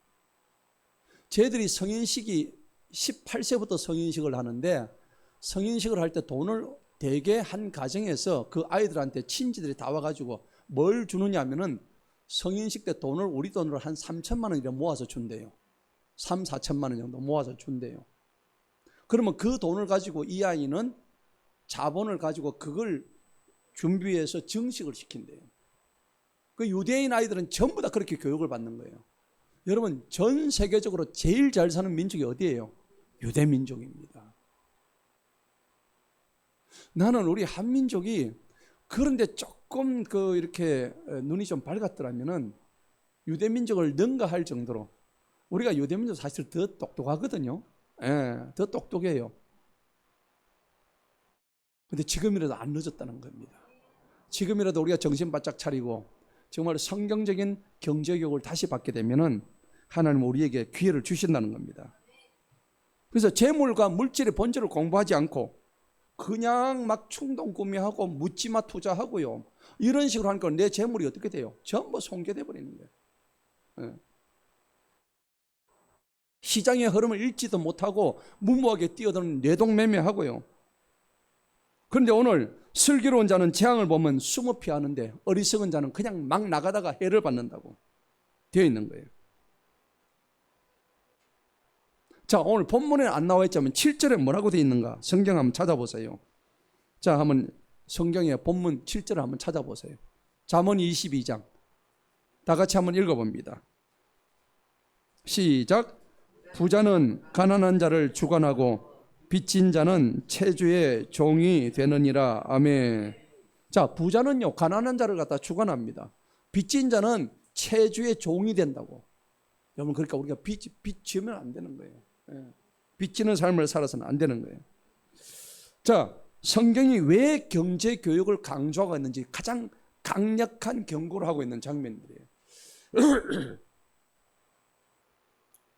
쟤들이 성인식이 18세부터 성인식을 하는데, 성인식을 할 때 돈을 대개 한 가정에서 그 아이들한테 친지들이 다 와가지고 뭘 주느냐 하면은 성인식 때 돈을 우리 돈으로 한 3천만 원 이렇게 모아서 준대요. 3, 4천만 원 정도 모아서 준대요. 그러면 그 돈을 가지고 이 아이는 자본을 가지고 그걸 준비해서 정식을 시킨대요. 그 유대인 아이들은 전부 다 그렇게 교육을 받는 거예요. 여러분, 전 세계적으로 제일 잘 사는 민족이 어디예요? 유대민족입니다. 나는 우리 한민족이 그런데 조금 이렇게 눈이 좀 밝았더라면은 유대민족을 능가할 정도로, 우리가 유대민족 사실 더 똑똑하거든요. 예, 더 똑똑해요. 근데 지금이라도 안 늦었다는 겁니다. 지금이라도 우리가 정신 바짝 차리고 정말 성경적인 경제교육을 다시 받게 되면은 하나님은 우리에게 기회를 주신다는 겁니다. 그래서 재물과 물질의 본질을 공부하지 않고 그냥 막 충동 구매하고 묻지마 투자하고요. 이런 식으로 하니까 내 재물이 어떻게 돼요? 전부 손괴돼 버리는 거예요. 예. 시장의 흐름을 읽지도 못하고 무모하게 뛰어드는 뇌동매매하고요. 그런데 오늘 슬기로운 자는 재앙을 보면 숨어 피하는데 어리석은 자는 그냥 막 나가다가 해를 받는다고 되어 있는 거예요. 자, 오늘 본문에 안 나와 있지만 7절에 뭐라고 되어 있는가? 성경 한번 찾아보세요. 자, 한번 성경의 본문 7절을 한번 찾아보세요. 잠언 22장. 다 같이 한번 읽어봅니다. 시작. 부자는 가난한 자를 주관하고 빚진 자는 채주의 종이 되느니라. 아멘. 자, 부자는요 가난한 자를 갖다 주관합니다. 빚진 자는 채주의 종이 된다고. 여러분, 그러니까 우리가 빚 지으면 안 되는 거예요. 빚지는 삶을 살아서는 안 되는 거예요. 자, 성경이 왜 경제 교육을 강조하고 있는지 가장 강력한 경고를 하고 있는 장면들이에요.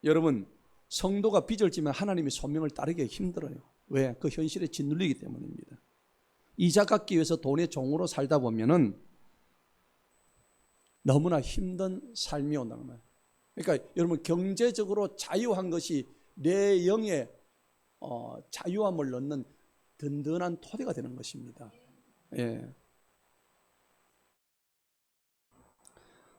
여러분, 성도가 빚을 지면 하나님의 소명을 따르기 힘들어요. 왜? 그 현실에 짓눌리기 때문입니다. 이자 갚기 위해서 돈의 종으로 살다 보면은 너무나 힘든 삶이 온다는 거예요. 그러니까 여러분, 경제적으로 자유한 것이 내 영의 자유함을 넣는 든든한 토대가 되는 것입니다. 예.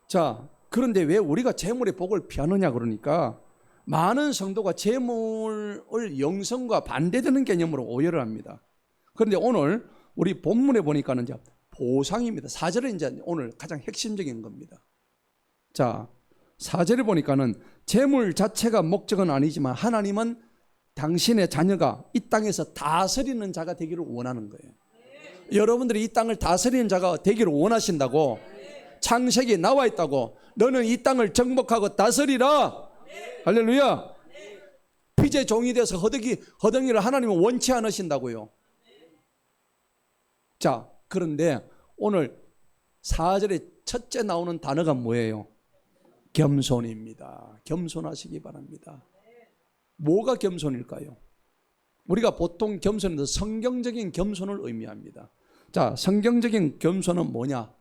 자, 그런데 왜 우리가 재물의 복을 피하느냐 그러니까 많은 성도가 재물을 영성과 반대되는 개념으로 오해를 합니다. 그런데 오늘 우리 본문에 보니까는 이제 보상입니다. 4절은 이제 오늘 가장 핵심적인 겁니다. 자, 4절에 보니까는 재물 자체가 목적은 아니지만 하나님은 당신의 자녀가 이 땅에서 다스리는 자가 되기를 원하는 거예요. 여러분들이 이 땅을 다스리는 자가 되기를 원하신다고. 창세기에 나와 있다고. 너는 이 땅을 정복하고 다스리라. 할렐루야. 빚의 종이 돼서 허덩이를 하나님은 원치 않으신다고요. 자, 그런데 오늘 4절에 첫째 나오는 단어가 뭐예요? 겸손입니다. 겸손하시기 바랍니다. 뭐가 겸손일까요? 우리가 보통 겸손은 성경적인 겸손을 의미합니다. 자, 성경적인 겸손은 뭐냐?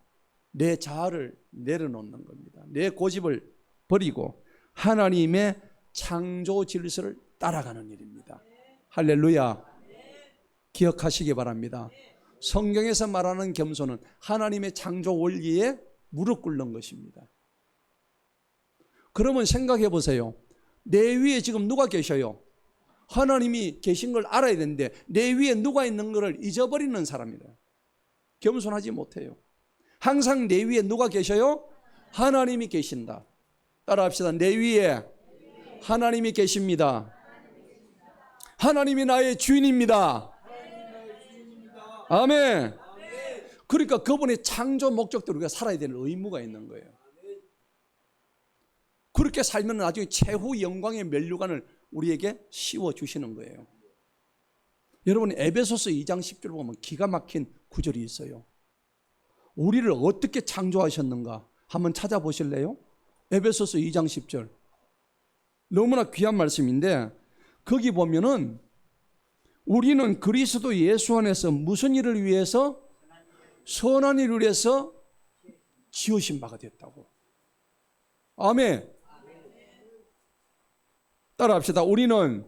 내 자아를 내려놓는 겁니다. 내 고집을 버리고 하나님의 창조 질서를 따라가는 일입니다. 할렐루야. 기억하시기 바랍니다. 성경에서 말하는 겸손은 하나님의 창조 원리에 무릎 꿇는 것입니다. 그러면 생각해 보세요. 내 위에 지금 누가 계셔요? 하나님이 계신 걸 알아야 되는데 내 위에 누가 있는 것을 잊어버리는 사람이다. 겸손하지 못해요. 항상 내 위에 누가 계셔요? 하나님이 계신다. 따라합시다. 내 위에 하나님이 계십니다. 하나님이 나의 주인입니다. 아멘. 그러니까 그분의 창조 목적대로 우리가 살아야 되는 의무가 있는 거예요. 그렇게 살면 나중에 최후 영광의 면류관을 우리에게 씌워주시는 거예요. 여러분, 에베소서 2장 10절 보면 기가 막힌 구절이 있어요. 우리를 어떻게 창조하셨는가 한번 찾아보실래요? 에베소서 2장 10절. 너무나 귀한 말씀인데 거기 보면은 우리는 그리스도 예수 안에서 무슨 일을 위해서? 선한 일을 위해서 지으신 바가 됐다고. 아멘. 따라합시다. 우리는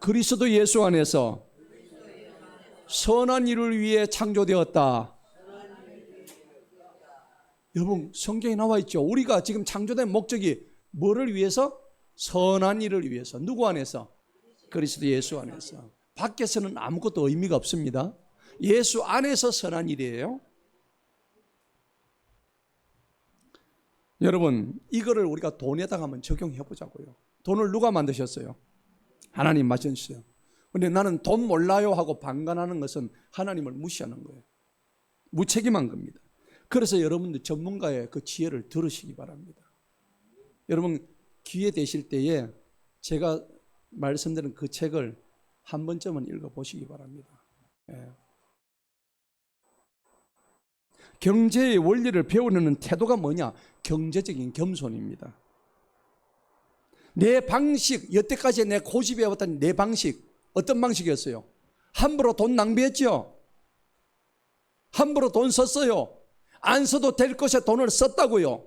그리스도 예수 안에서 선한 일을 위해 창조되었다. 여러분, 성경에 나와 있죠. 우리가 지금 창조된 목적이 뭐를 위해서? 선한 일을 위해서. 누구 안에서? 그리스도 예수 안에서. 밖에서는 아무것도 의미가 없습니다. 예수 안에서 선한 일이에요. 여러분, 이거를 우리가 돈에다가 한번 적용해 보자고요. 돈을 누가 만드셨어요? 하나님 만드셨어요. 그런데 나는 돈 몰라요 하고 방관하는 것은 하나님을 무시하는 거예요. 무책임한 겁니다. 그래서 여러분들 전문가의 그 지혜를 들으시기 바랍니다. 여러분, 기회 되실 때에 제가 말씀드린 그 책을 한 번쯤은 읽어보시기 바랍니다. 예. 경제의 원리를 배우려는 태도가 뭐냐? 경제적인 겸손입니다. 내 방식, 여태까지 내 고집해왔던 내 방식, 어떤 방식이었어요? 함부로 돈 낭비했죠. 함부로 돈 썼어요. 안 써도 될 것에 돈을 썼다고요.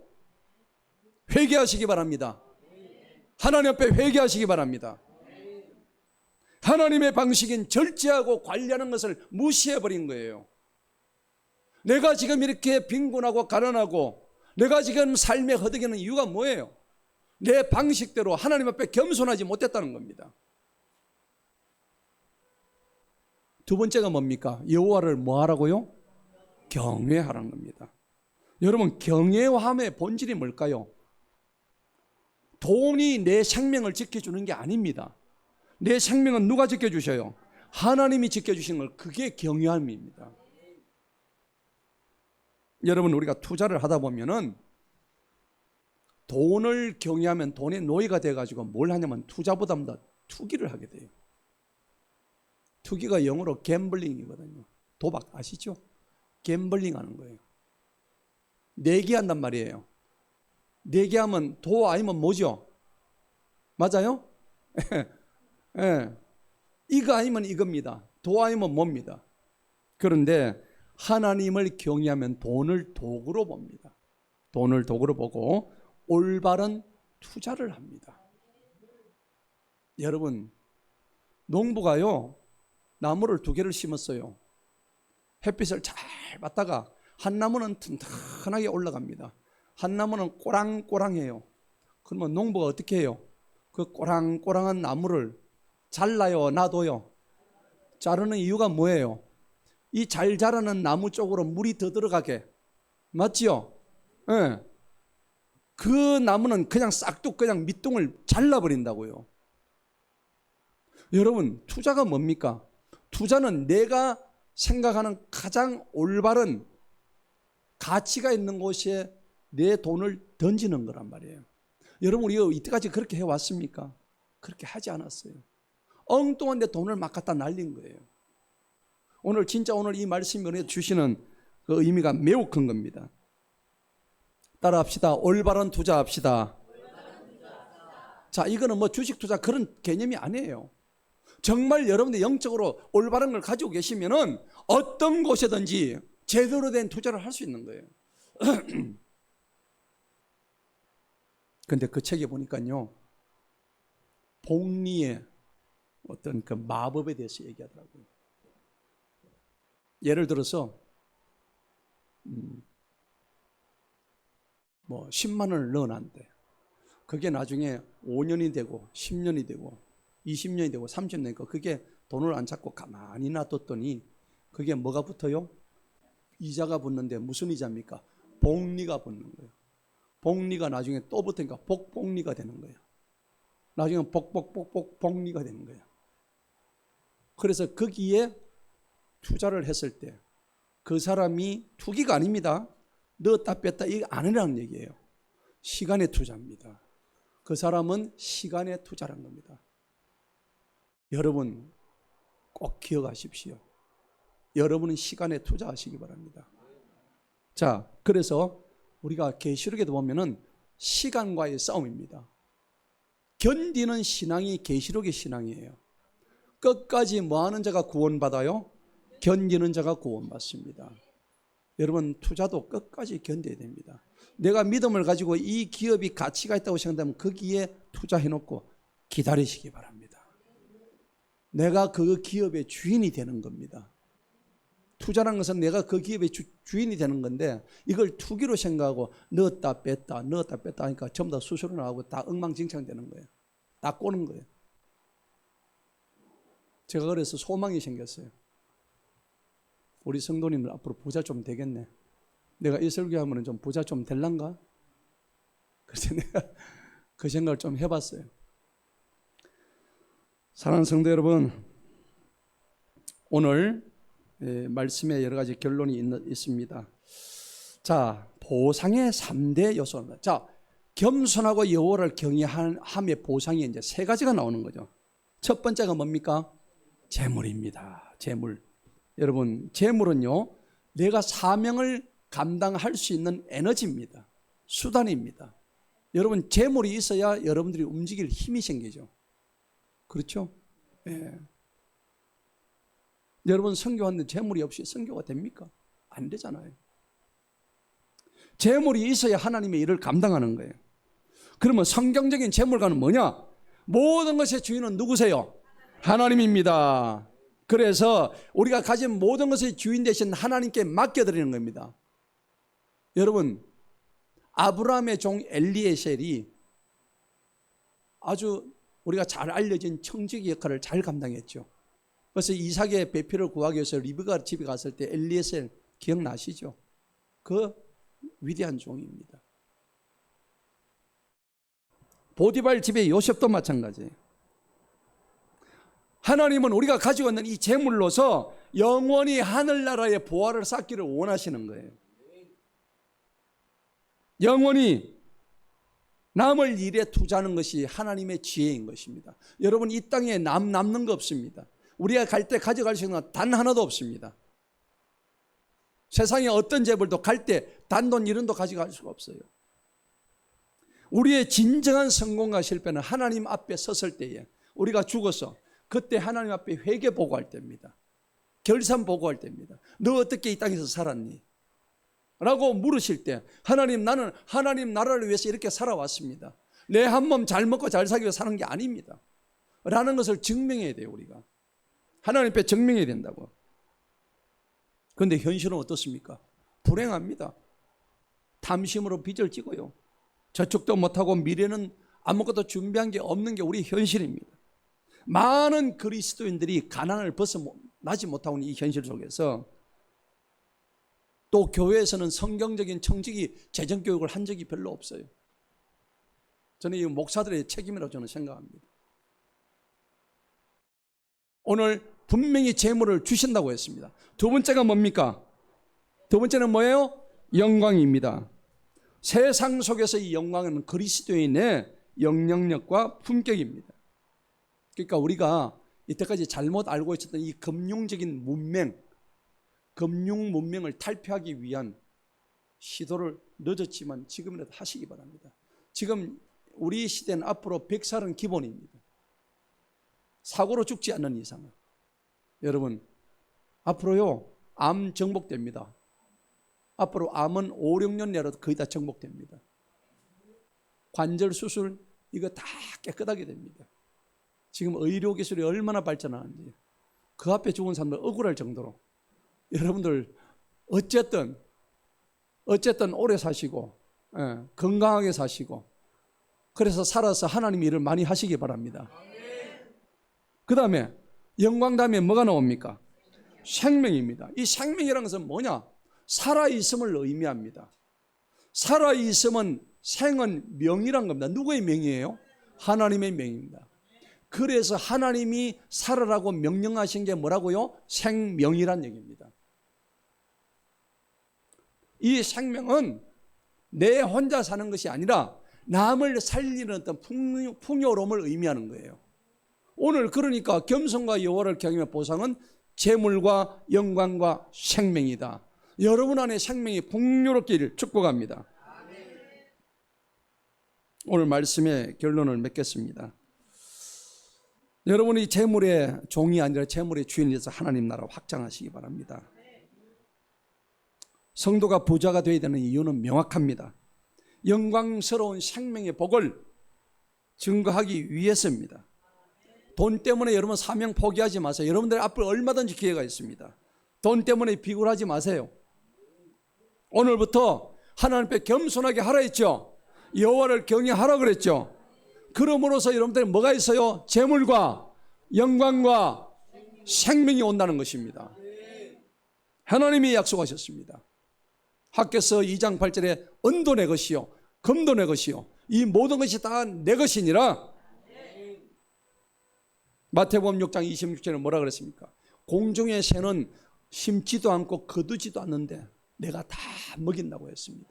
회개하시기 바랍니다. 하나님 앞에 회개하시기 바랍니다. 하나님의 방식인 절제하고 관리하는 것을 무시해버린 거예요. 내가 지금 이렇게 빈곤하고 가난하고 내가 지금 삶에 허덕이는 이유가 뭐예요? 내 방식대로 하나님 앞에 겸손하지 못했다는 겁니다. 두 번째가 뭡니까? 여호와를 뭐 하라고요? 경외하라는 겁니다. 여러분, 경외함의 본질이 뭘까요? 돈이 내 생명을 지켜주는 게 아닙니다. 내 생명은 누가 지켜주셔요? 하나님이 지켜주신 걸, 그게 경외함입니다. 여러분, 우리가 투자를 하다 보면은 돈을 경외하면 돈의 노예가 돼가지고 뭘 하냐면 투자보다 더 투기를 하게 돼요. 투기가 영어로 갬블링이거든요. 도박 아시죠? 갬블링 하는 거예요. 내기한단 말이에요. 내기하면 도 아니면 뭐죠? 맞아요? 예. 이거 아니면 이겁니다. 도 아니면 뭡니다. 그런데 하나님을 경외하면 돈을 도구로 봅니다. 돈을 도구로 보고 올바른 투자를 합니다. 여러분, 농부가요, 나무를 2개를 심었어요. 햇빛을 잘 받다가 한 나무는 튼튼하게 올라갑니다. 한 나무는 꼬랑꼬랑해요. 그러면 농부가 어떻게 해요? 그 꼬랑꼬랑한 나무를 잘라요, 놔둬요? 자르는 이유가 뭐예요? 이 잘 자라는 나무 쪽으로 물이 더 들어가게. 맞지요? 네. 그 나무는 그냥 싹둑 그냥 밑둥을 잘라버린다고요. 여러분, 투자가 뭡니까? 투자는 내가 생각하는 가장 올바른 가치가 있는 곳에 내 돈을 던지는 거란 말이에요. 여러분, 우리가 이때까지 그렇게 해왔습니까? 그렇게 하지 않았어요. 엉뚱한 데 돈을 막 갖다 날린 거예요. 오늘 진짜 오늘 이 말씀이 주시는 그 의미가 매우 큰 겁니다. 따라합시다. 올바른 투자합시다. 자, 이거는 뭐 주식 투자 그런 개념이 아니에요. 정말 여러분들 영적으로 올바른 걸 가지고 계시면은 어떤 곳에든지 제대로 된 투자를 할 수 있는 거예요. 근데 그 책에 보니까요, 복리의 어떤 그 마법에 대해서 얘기하더라고요. 예를 들어서 뭐 10만 원을 넣어놨는데 그게 나중에 5년이 되고 10년이 되고 20년이 되고 30년이 되고 그게 돈을 안 찾고 가만히 놔뒀더니 그게 뭐가 붙어요? 이자가 붙는데 무슨 이자입니까? 복리가 붙는 거예요. 복리가 나중에 또 붙으니까 복복리가 되는 거예요. 나중에 복리가 되는 거예요. 그래서 거기에 투자를 했을 때 그 사람이 투기가 아닙니다. 넣었다 뺐다 이거 아니라는 얘기예요. 시간의 투자입니다. 그 사람은 시간의 투자라는 겁니다. 여러분 꼭 기억하십시오. 여러분은 시간에 투자하시기 바랍니다. 자, 그래서 우리가 계시록에도 보면은 시간과의 싸움입니다. 견디는 신앙이 계시록의 신앙이에요. 끝까지 뭐하는 자가 구원받아요? 견디는 자가 구원받습니다. 여러분, 투자도 끝까지 견뎌야 됩니다. 내가 믿음을 가지고 이 기업이 가치가 있다고 생각하면 거기에 투자해놓고 기다리시기 바랍니다. 내가 그 기업의 주인이 되는 겁니다. 투자라는 것은 내가 그 기업의 주인이 되는 건데 이걸 투기로 생각하고 넣었다 뺐다 하니까 전부 다 수수료 나오고 다 엉망진창 되는 거예요. 다 꼬는 거예요. 제가 그래서 소망이 생겼어요. 우리 성도님들 앞으로 부자 좀 되겠네. 내가 이 설교하면 좀 부자 좀 될란가? 그래서 내가 그 생각을 좀 해봤어요. 사랑하는 성도 여러분, 오늘 말씀에 여러 가지 결론이 있습니다. 자, 보상의 3대 요소입니다. 자, 겸손하고 여호와를 경외함의 보상이 이제 3가지가 나오는 거죠. 첫 번째가 뭡니까? 재물입니다. 재물. 여러분, 재물은요, 내가 사명을 감당할 수 있는 에너지입니다. 수단입니다. 여러분, 재물이 있어야 여러분들이 움직일 힘이 생기죠. 그렇죠? 예. 여러분 선교하는데 재물이 없이 선교가 됩니까? 안 되잖아요. 재물이 있어야 하나님의 일을 감당하는 거예요. 그러면 성경적인 재물가는 뭐냐? 모든 것의 주인은 누구세요? 하나님입니다. 그래서 우리가 가진 모든 것의 주인 되신 하나님께 맡겨드리는 겁니다. 여러분, 아브라함의 종 엘리에셀이 아주 우리가 잘 알려진 청지기 역할을 잘 감당했죠. 그래서 이삭의 배필을 구하기 위해서 리브가 집에 갔을 때 엘리에셀 기억나시죠? 그 위대한 종입니다. 보디발 집의 요셉도 마찬가지예요. 하나님은 우리가 가지고 있는 이 재물로서 영원히 하늘나라의 보화를 쌓기를 원하시는 거예요. 영원히 남을 일에 투자하는 것이 하나님의 지혜인 것입니다. 여러분, 이 땅에 남는 거 없습니다. 우리가 갈 때 가져갈 수 있는 건 단 하나도 없습니다. 세상에 어떤 재물도 갈 때 단돈 1원도 가져갈 수가 없어요. 우리의 진정한 성공과 실패는 하나님 앞에 섰을 때에, 우리가 죽어서 그때 하나님 앞에 회개 보고할 때입니다. 결산 보고할 때입니다. 너 어떻게 이 땅에서 살았니? 라고 물으실 때, 하나님, 나는 하나님 나라를 위해서 이렇게 살아왔습니다. 내 한 몸 잘 먹고 잘 살기 위해서 사는 게 아닙니다. 라는 것을 증명해야 돼요. 우리가 하나님 앞에 증명해야 된다고. 그런데 현실은 어떻습니까? 불행합니다. 탐심으로 빚을 지고요, 저축도 못하고 미래는 아무것도 준비한 게 없는 게 우리 현실입니다. 많은 그리스도인들이 가난을 벗어나지 못하고 있는 이 현실 속에서 또 교회에서는 성경적인 청지기 재정교육을 한 적이 별로 없어요. 저는 이 목사들의 책임이라고 저는 생각합니다. 오늘 분명히 재물을 주신다고 했습니다. 두 번째가 뭡니까? 두 번째는 뭐예요? 영광입니다. 세상 속에서 이 영광은 그리스도인의 영향력과 품격입니다. 그러니까 우리가 이때까지 잘못 알고 있었던 이 금융적인 문명, 금융 문명을 탈피하기 위한 시도를 늦었지만 지금이라도 하시기 바랍니다. 지금 우리 시대는 앞으로 100살은 기본입니다. 사고로 죽지 않는 이상은. 여러분, 앞으로요, 암 정복됩니다. 앞으로 암은 5, 6년 내로 거의 다 정복됩니다. 관절 수술 이거 다 깨끗하게 됩니다. 지금 의료기술이 얼마나 발전하는지 그 앞에 죽은 사람들 억울할 정도로. 여러분들 어쨌든 오래 사시고 건강하게 사시고 그래서 살아서 하나님 일을 많이 하시기 바랍니다. 그 다음에 영광 다음에 뭐가 나옵니까? 생명입니다. 이 생명이라는 것은 뭐냐? 살아있음을 의미합니다. 살아있음은 생은 명이란 겁니다. 누구의 명이에요? 하나님의 명입니다. 그래서 하나님이 살아라고 명령하신 게 뭐라고요? 생명이란 얘기입니다. 이 생명은 내 혼자 사는 것이 아니라 남을 살리는 어떤 풍요로움을 의미하는 거예요. 오늘 그러니까 겸손과 여호와를 경외하는 보상은 재물과 영광과 생명이다. 여러분 안에 생명이 풍요롭기를 축복합니다. 오늘 말씀의 결론을 맺겠습니다. 여러분이 재물의 종이 아니라 재물의 주인이 돼서 하나님 나라 확장하시기 바랍니다. 성도가 부자가 되어야 되는 이유는 명확합니다. 영광스러운 생명의 복을 증거하기 위해서입니다. 돈 때문에 여러분 사명 포기하지 마세요. 여러분들 앞으로 얼마든지 기회가 있습니다. 돈 때문에 비굴하지 마세요. 오늘부터 하나님 앞에 겸손하게 하라 했죠. 여호와를 경외하라 그랬죠. 그럼으로써 여러분들이 뭐가 있어요? 재물과 영광과 생명이 온다는 것입니다. 하나님이 약속하셨습니다. 학개서 2장 8절에 은도 내 것이요 금도 내 것이요 이 모든 것이 다 내 것이니라. 마태복음 6장 26절에 뭐라 그랬습니까? 공중의 새는 심지도 않고 거두지도 않는데 내가 다 먹인다고 했습니다.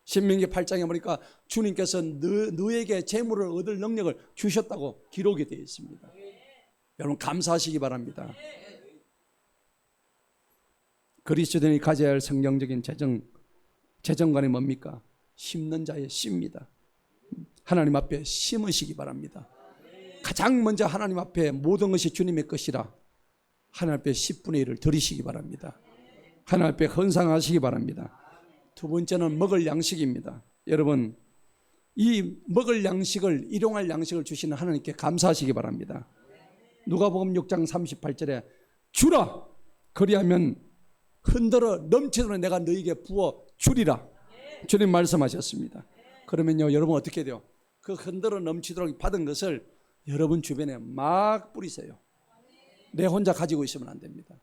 신명기 8장에 보니까 주님께서 너에게 재물을 얻을 능력을 주셨다고 기록이 되어 있습니다. 여러분 감사하시기 바랍니다. 그리스도인이 가져야 할 성경적인 재정관이 뭡니까? 심는 자의 씨입니다. 하나님 앞에 심으시기 바랍니다. 가장 먼저 하나님 앞에 모든 것이 주님의 것이라 하나님 앞에 10분의 1을 드리시기 바랍니다. 하나님 앞에 헌상하시기 바랍니다. 두 번째는 먹을 양식입니다. 여러분, 이 먹을 양식을, 일용할 양식을 주시는 하나님께 감사하시기 바랍니다. 누가복음 6장 38절에 주라, 그리하면 흔들어 넘치도록 내가 너에게 부어 주리라 주님 말씀하셨습니다. 그러면요, 여러분 어떻게 돼요? 그 흔들어 넘치도록 받은 것을 여러분 주변에 막 뿌리세요. 내 혼자 가지고 있으면 안 됩니다.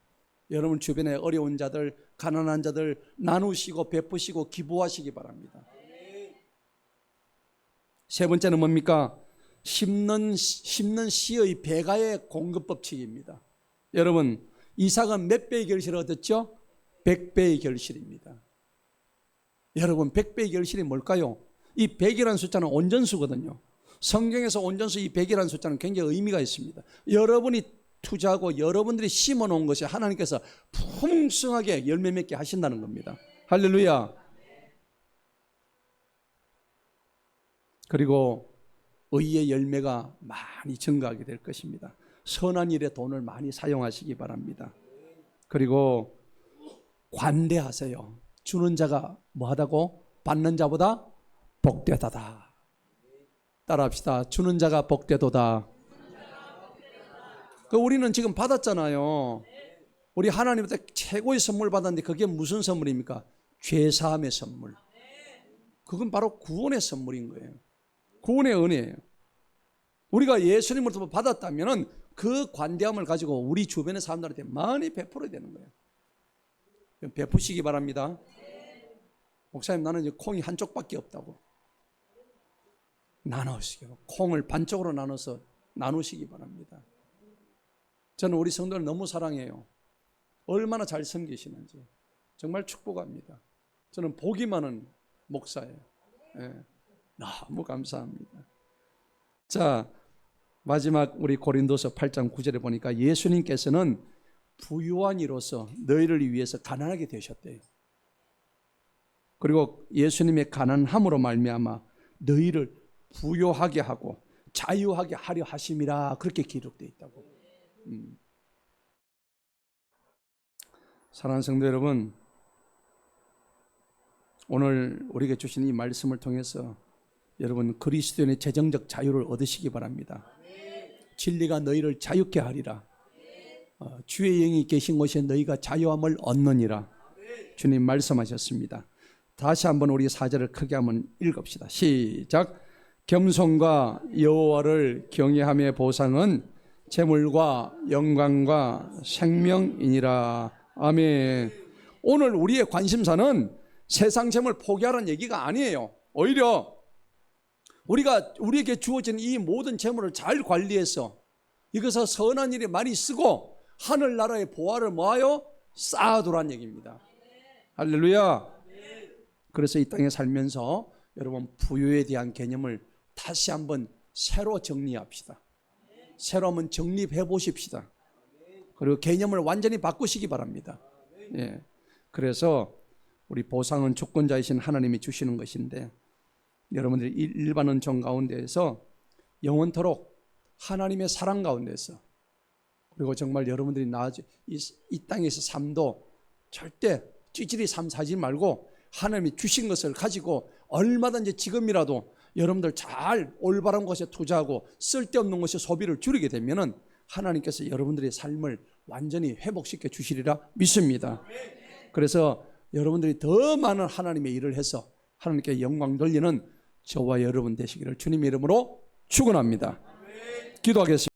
여러분 주변에 어려운 자들, 가난한 자들 나누시고 베푸시고 기부하시기 바랍니다. 세 번째는 뭡니까? 심는 씨의 배가의 공급 법칙입니다. 여러분, 이삭은 몇 배의 결실을 얻었죠? 100배의 결실입니다. 여러분, 100배의 결실이 뭘까요? 이 100이라는 숫자는 온전수거든요. 성경에서 온전수 이 100이라는 숫자는 굉장히 의미가 있습니다. 여러분이 투자하고 여러분들이 심어놓은 것이 하나님께서 풍성하게 열매 맺게 하신다는 겁니다. 할렐루야. 그리고 의의 열매가 많이 증가하게 될 것입니다. 선한 일에 돈을 많이 사용하시기 바랍니다. 그리고 관대하세요. 주는 자가 뭐하다고? 받는 자보다 복되다다. 따라합시다. 주는 자가 복되도다. 우리는 지금 받았잖아요. 우리 하나님한테 최고의 선물 받았는데 그게 무슨 선물입니까? 죄사함의 선물. 그건 바로 구원의 선물인 거예요. 구원의 은혜예요. 우리가 예수님으로부터 받았다면 그 관대함을 가지고 우리 주변의 사람들한테 많이 베풀어야 되는 거예요. 베푸시기 바랍니다. 목사님, 나는 이제 콩이 한쪽밖에 없다고. 나누시고 콩을 반쪽으로 나눠서 나누시기 바랍니다. 저는 우리 성도를 너무 사랑해요. 얼마나 잘 섬기시는지 정말 축복합니다. 저는 복이 많은 목사예요. 네, 너무 감사합니다. 자, 마지막 우리 고린도서 8장 9절에 보니까 예수님께서는 부유한 이로서 너희를 위해서 가난하게 되셨대요. 그리고 예수님의 가난함으로 말미암아 너희를 부유하게 하고 자유하게 하려 하심이라 그렇게 기록되어 있다고. 사랑하는 성도 여러분, 오늘 우리에게 주신 이 말씀을 통해서 여러분 그리스도인의 재정적 자유를 얻으시기 바랍니다. 진리가 너희를 자유케 하리라. 주의 영이 계신 곳에 너희가 자유함을 얻느니라. 주님 말씀하셨습니다. 다시 한번 우리 4절을 크게 한번 읽읍시다. 시작. 겸손과 여호와를 경외함의 보상은 재물과 영광과 생명이니라. 아멘. 오늘 우리의 관심사는 세상 재물 포기하라는 얘기가 아니에요. 오히려 우리에게 주어진 이 모든 재물을 잘 관리해서 이것을 선한 일에 많이 쓰고 하늘나라의 보화를 모아요 쌓아두라는 얘기입니다. 할렐루야. 그래서 이 땅에 살면서 여러분 부유에 대한 개념을 다시 한번 새로 정리합시다. 새로 한번 정립해 보십시다. 그리고 개념을 완전히 바꾸시기 바랍니다. 예. 그래서 우리 보상은 주권자이신 하나님이 주시는 것인데 여러분들이 일반 은총 가운데에서 영원토록 하나님의 사랑 가운데서 그리고 정말 여러분들이 이 땅에서 삶도 절대 찌질이 삶 사지 말고 하나님이 주신 것을 가지고 얼마든지 지금이라도 여러분들 잘 올바른 것에 투자하고 쓸데없는 것에 소비를 줄이게 되면은 하나님께서 여러분들의 삶을 완전히 회복시켜 주시리라 믿습니다. 그래서 여러분들이 더 많은 하나님의 일을 해서 하나님께 영광 돌리는 저와 여러분 되시기를 주님의 이름으로 축원합니다. 기도하겠습니다.